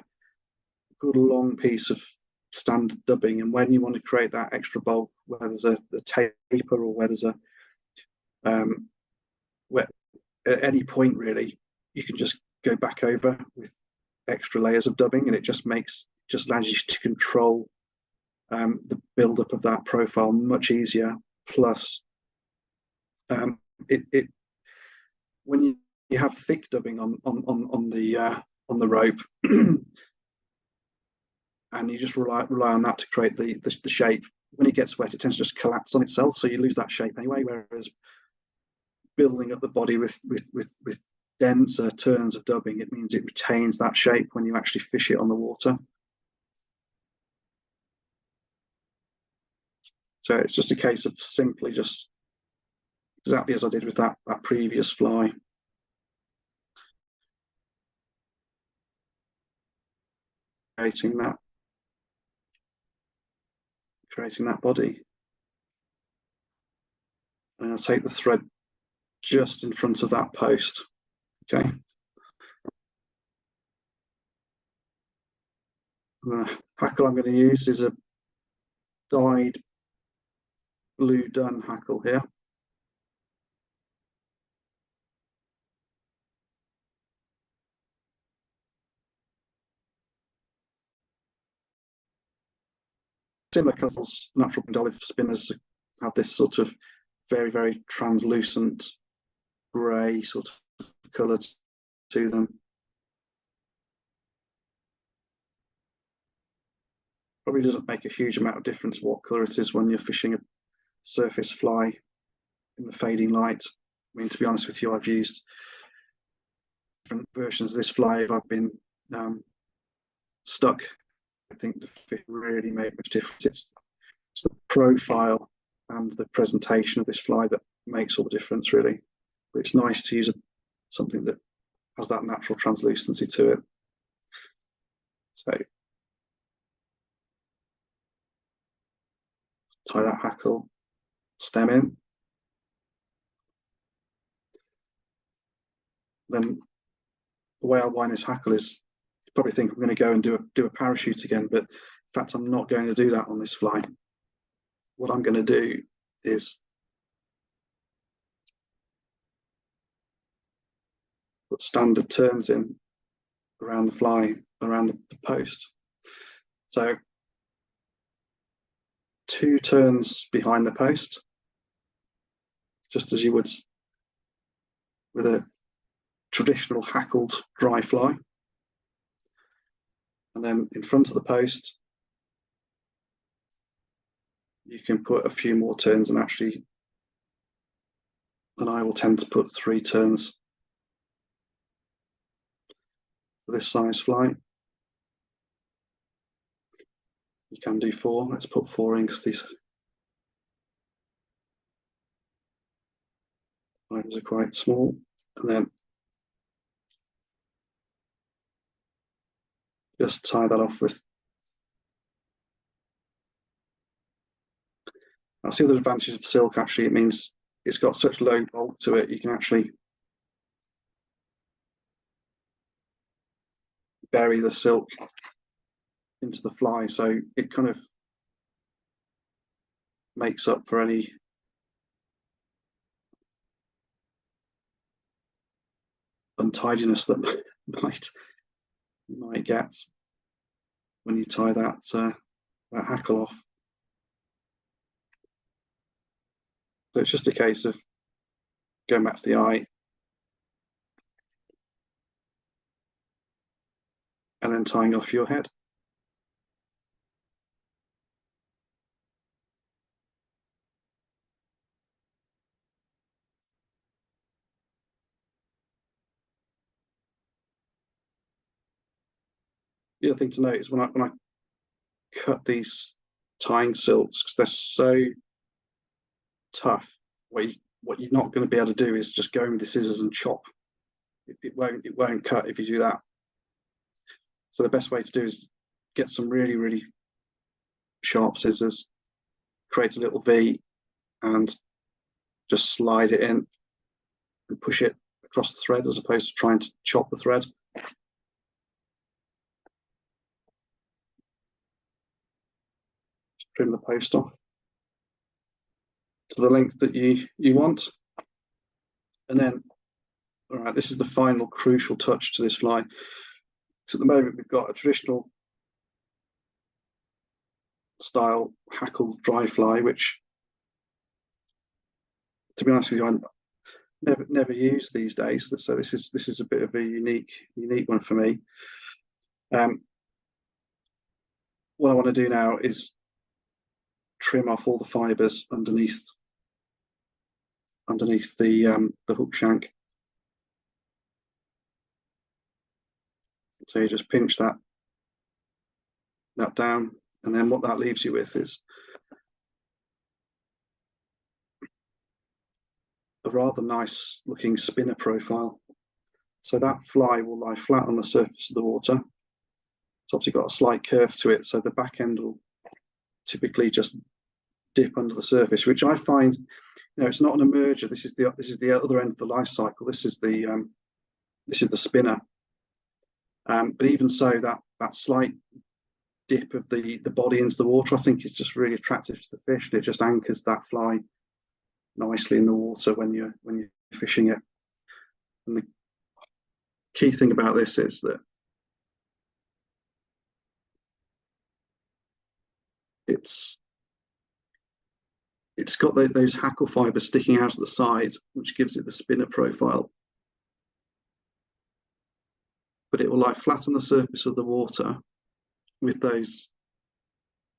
good long piece of standard dubbing, and when you want to create that extra bulk, where there's a taper or where there's where at any point really, you can just go back over with extra layers of dubbing, and it just allows you to control the build-up of that profile much easier. Plus, when you have thick dubbing on the rope, and you just rely on that to create the shape. When it gets wet, it tends to just collapse on itself, so you lose that shape anyway. Whereas building up the body with denser turns of dubbing, it means it retains that shape when you actually fish it on the water. So it's just a case of simply just exactly as I did with that previous fly. Creating that body. And I'll take the thread just in front of that post. Okay. The hackle I'm going to use is a dyed blue dun hackle here. Similar colours, natural and olive spinners have this sort of very, very translucent grey sort of colour to them. Probably doesn't make a huge amount of difference what colour it is when you're fishing a surface fly in the fading light. I mean, to be honest with you, I've used different versions of this fly if I've been stuck. I think the fish really made much difference. It's the profile and the presentation of this fly that makes all the difference, really. But it's nice to use something that has that natural translucency to it. So tie that hackle stem in. Then the way I wind this hackle is, you probably think I'm going to go and do a parachute again, but in fact I'm not going to do that on this fly. What I'm going to do is put standard turns in around the fly, around the post. So 2 turns behind the post, just as you would with a traditional hackled dry fly. And then in front of the post, you can put a few more turns, and actually, and I will tend to put 3 turns for this size fly. You can do 4. Let's put 4 in because these fibers are quite small. And then just tie that off with. I'll see the advantages of silk. Actually, it means it's got such low bulk to it, you can actually bury the silk into the fly, so it kind of makes up for any untidiness that you might get when you tie that hackle off. So it's just a case of going back to the eye and then tying off your head. The other thing to note is when I cut these tying silks, because they're so tough, what you're not going to be able to do is just go in with the scissors and chop. It won't cut if you do that. So the best way to do is get some really sharp scissors, create a little V, and just slide it in and push it across the thread, as opposed to trying to chop the thread. Just trim the post off to the length that you want. And then, all right, this is the final crucial touch to this fly. So at the moment we've got a traditional style hackled dry fly, which, to be honest with you, I never use these days. So this is a bit of a unique one for me. What I want to do now is trim off all the fibers underneath the hook shank. So you just pinch that down, and then what that leaves you with is a rather nice looking spinner profile. So that fly will lie flat on the surface of the water. It's obviously got a slight curve to it, so the back end will typically just dip under the surface, which I find, it's not an emerger. This is the other end of the life cycle. This is the spinner. But even so, that slight dip of the body into the water, I think, is just really attractive to the fish, and it just anchors that fly nicely in the water when you're fishing it. And the key thing about this is that it's got those hackle fibers sticking out of the side, which gives it the spinner profile. But it will lie flat on the surface of the water with that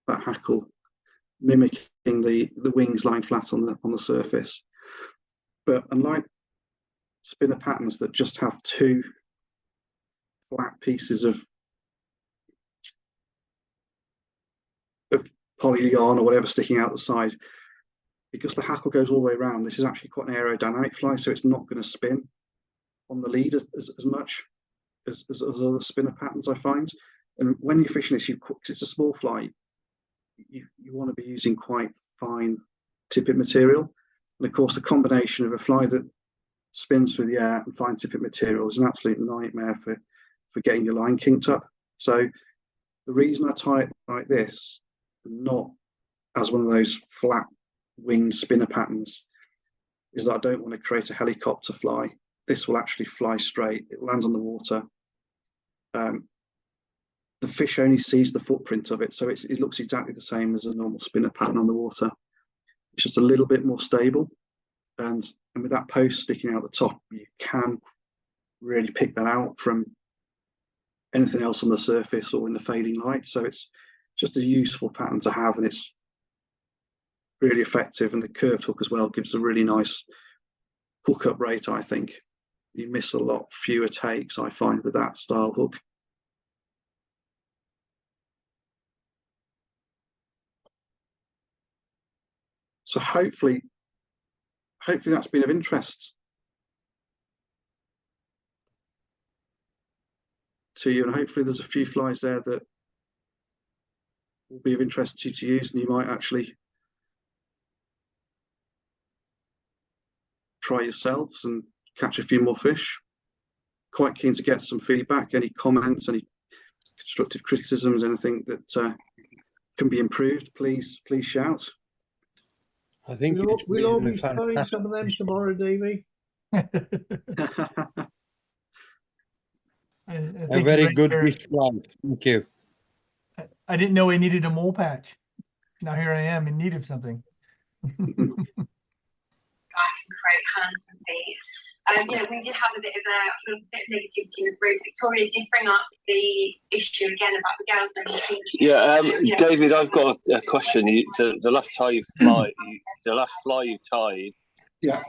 hackle mimicking the wings lying flat on the surface. But unlike spinner patterns that just have 2 flat pieces of poly yarn or whatever sticking out the side, because the hackle goes all the way around, this is actually quite an aerodynamic fly, so it's not going to spin on the lead as much as other spinner patterns, I find. And when you're fishing this, it's a small fly, you want to be using quite fine tippet material. And of course, the combination of a fly that spins through the air and fine tippet material is an absolute nightmare for getting your line kinked up. So the reason I tie it like this, not as one of those flat winged spinner patterns, is that I don't want to create a helicopter fly. This will actually fly straight. It will land on the water. The fish only sees the footprint of it, so it looks exactly the same as a normal spinner pattern on the water. It's just a little bit more stable, and with that post sticking out the top, you can really pick that out from anything else on the surface or in the fading light. So it's just a useful pattern to have, and it's really effective. And the curved hook as well gives a really nice hookup rate. I think you miss a lot fewer takes, I find, with that style hook. So hopefully that's been of interest to you, and hopefully there's a few flies there that will be of interest to you to use, and you might actually try yourselves and catch a few more fish. Quite keen to get some feedback, any comments, any constructive criticisms, anything that can be improved, please shout. I think We'll all be trying some of them tomorrow, Davey. A very good display. Thank you. I didn't know I needed a mole patch. Now here I am in need of something. We did have a bit of negativity with Ruth. Victoria did bring up the issue again about the gals and the team. Yeah, David, I've got a question. The last fly you tied, yeah,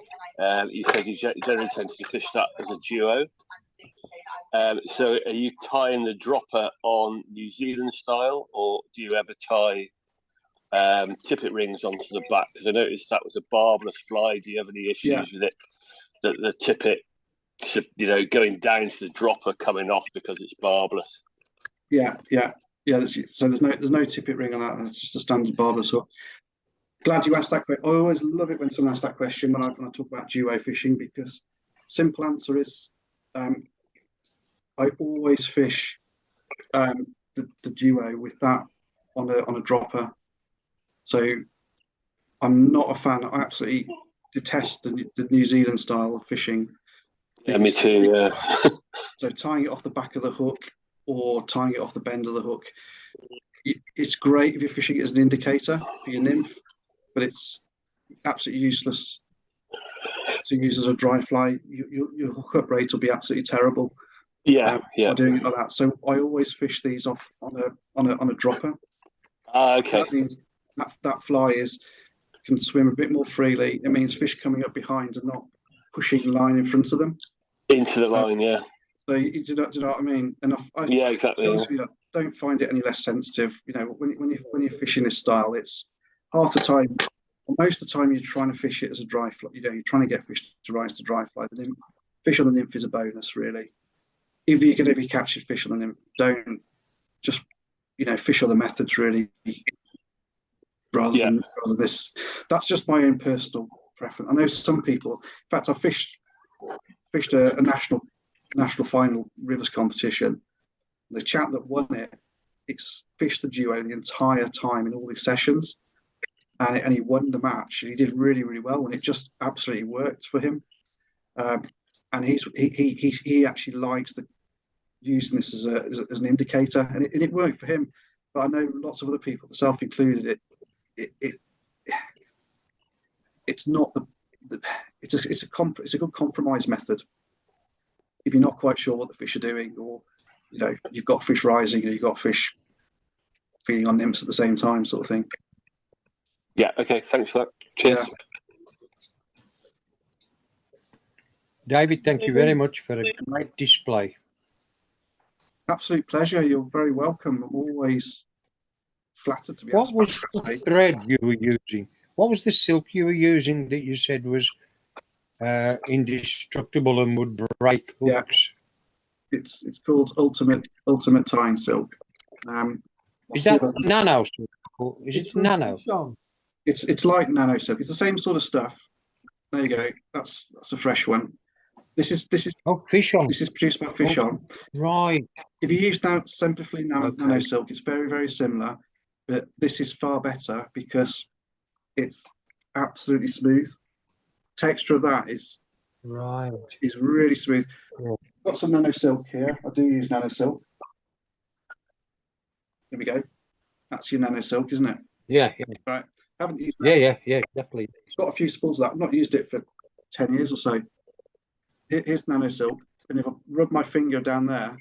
you said you generally tend to fish that as a duo. So are you tying the dropper on New Zealand style, or do you ever tie tippet rings onto the back? Because I noticed that was a barbless fly. Do you have any issues with it? That the tippet, going down to the dropper coming off because it's barbless. Yeah. So there's no tippet ring on that. It's just a standard barbless hook. Glad you asked that question. I always love it when someone asks that question when I talk about duo fishing, because simple answer is I always fish the duo with that on a dropper. So I'm not a fan. I absolutely detest the New Zealand style of fishing. Yeah, me too. Yeah. So tying it off the back of the hook or tying it off the bend of the hook, it's great if you're fishing it as an indicator for your nymph, but it's absolutely useless to use as a dry fly. Your hookup rate will be absolutely terrible. Yeah. By doing it like that. So I always fish these off on a dropper. Okay. That means that fly can swim a bit more freely. It means fish coming up behind and not pushing the line in front of them. Into the line, yeah. So do you know what I mean? And yeah, exactly. I don't find it any less sensitive. When you're fishing this style, it's half the time, or most of the time, you're trying to fish it as a dry fly. You're trying to get fish to rise to dry fly. The fish on the nymph is a bonus, really. If you're going to be catching fish on the nymph, don't just fish other methods, really. Rather than this. That's just my own personal preference. I know some people, in fact, I fished a national final rivers competition. The chap that won it's fished the duo the entire time in all these sessions, and he won the match, and he did really, really well, and it just absolutely worked for him. And he actually likes using this as an indicator, and it worked for him. But I know lots of other people, myself included, it's not it's a good compromise method if you're not quite sure what the fish are doing, or you've got fish rising and you've got fish feeding on nymphs at the same time, sort of thing. Yeah. Okay. Thanks for that. Cheers. Yeah. David, thank you very much for a great display. Absolute pleasure. You're very welcome. I'm always flattered to be asked. What was the thread you were using? What was the silk you were using that you said was indestructible and would break hooks? Yeah. It's called ultimate tying silk. Is that nano silk? Or is It's it from nano? Sean. It's like nano silk. It's the same sort of stuff. There you go. That's a fresh one. This is Oh, fish on. this is produced by Fish Oh. On. Right. If you use now Semperfleet Okay. nano silk, it's very, very similar, but this is far better because it's absolutely smooth. Texture of that is Right. really smooth. Yeah. Got some nano silk here. I do use nano silk. Here we go. That's your nano silk, isn't it? Yeah. Yeah. Right. Haven't used that. Yeah. Definitely. It's got a few spools of that. I've not used it for 10 years or so. Here's nano silk, and if I rub my finger down there,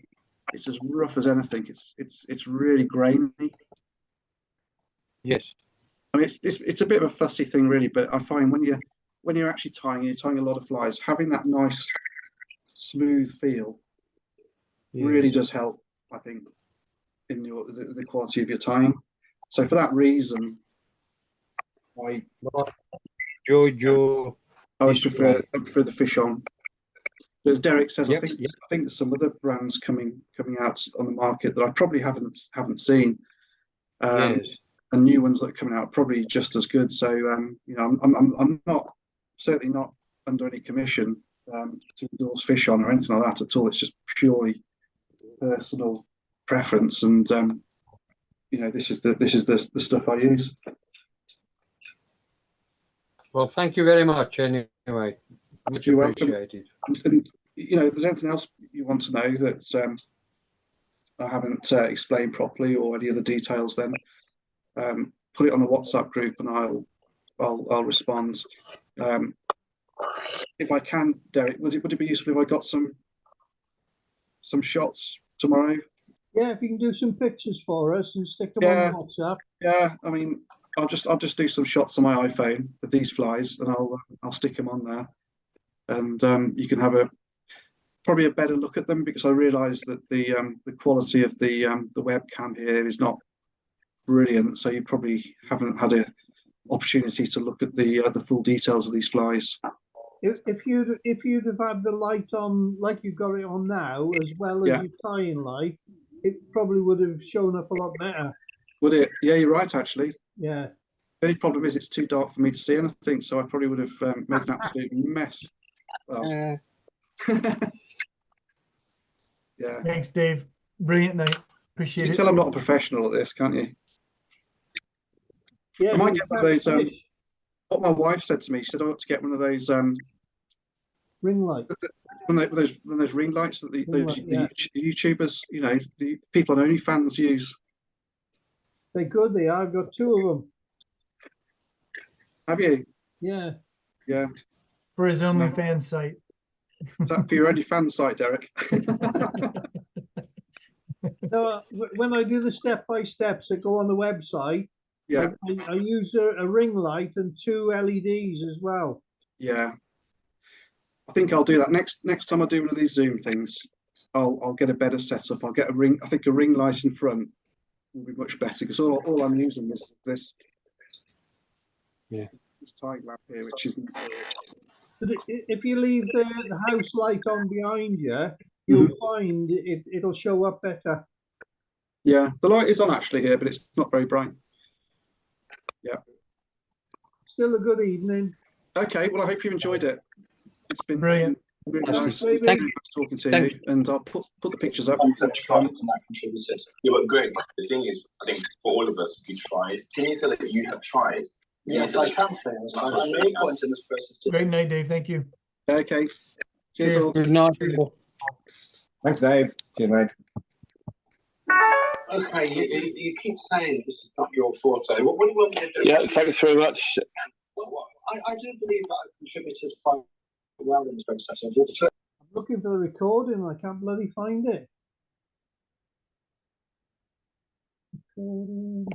it's as rough as anything. It's really grainy. Yes. I mean, it's a bit of a fussy thing, really. But I find when you're actually you're tying a lot of flies, having that nice smooth feel really does help. I think in the quality of your tying. So for that reason, I Joe. would prefer the Fish On. But as Derek says, Yep, I think yep. there's some other brands coming out on the market that I probably haven't seen. Yes. And new ones that are coming out probably just as good. So you know, I'm certainly not under any commission to endorse Fish On or anything like that at all. It's just purely personal preference, and you know, this is the stuff I use. Well, thank you very much. Anyway, much You're welcome. appreciated. And you know, if there's anything else you want to know that I haven't explained properly, or any other details, then put it on the WhatsApp group, and I'll respond. If I can, Derek, would it be useful if I got some shots tomorrow? Yeah, if you can do some pictures for us and stick them on WhatsApp. Yeah, I mean, I'll just do some shots on my iPhone of these flies, and I'll stick them on there, and you can have probably a better look at them, because I realise that the quality of the webcam here is not brilliant, so you probably haven't had an opportunity to look at the full details of these flies. If you'd have had the light on like you've got it on now, as well as your tying light, it probably would have shown up a lot better. Would it? Yeah, you're right, actually. Yeah. The only problem is it's too dark for me to see anything, so I probably would have made an absolute mess. Well, yeah. Thanks, Dave. Brilliant night. Appreciate You it. can tell I'm not a professional at this, can't you? Yeah. I might get one of those. What my wife said to me, she said I ought to get one of those ring light. One of those ring lights that the YouTubers, you know, the people on OnlyFans use. They're good. They are. I've got 2 of them. Have you? Yeah. Yeah. For his OnlyFans site. Is that for your OnlyFans site, Derek? No, when I do the step-by-steps that go on the website, yeah, I use a ring light and 2 LEDs as well. Yeah, I think I'll do that next time I do one of these Zoom things. I'll get a better setup. I'll get a ring. I think a ring light in front will be much better, because all I'm using is this. Yeah. This tying lamp here, which isn't. But if you leave the house light on behind you, you'll find it'll show up better. Yeah, the light is on actually here, but it's not very bright. Yeah. Still a good evening. Okay, well, I hope you enjoyed it. It's been brilliant. Really nice. Thank you. Talking to you, and I'll put the pictures up. Yeah, but Greg, the thing is, I think for all of us, we tried. Can you say that you have tried? Yes, I can say this. I'm really going to this process. Great night, Dave. Thank you. Okay. Cheers all. Good night. Thanks, Dave. Cheers, mate. Okay, you keep saying this is not your forte. What do you want me to do? Yeah, thanks very much. I do believe that I've contributed quite well in this process. I'm looking for the recording and I can't bloody find it.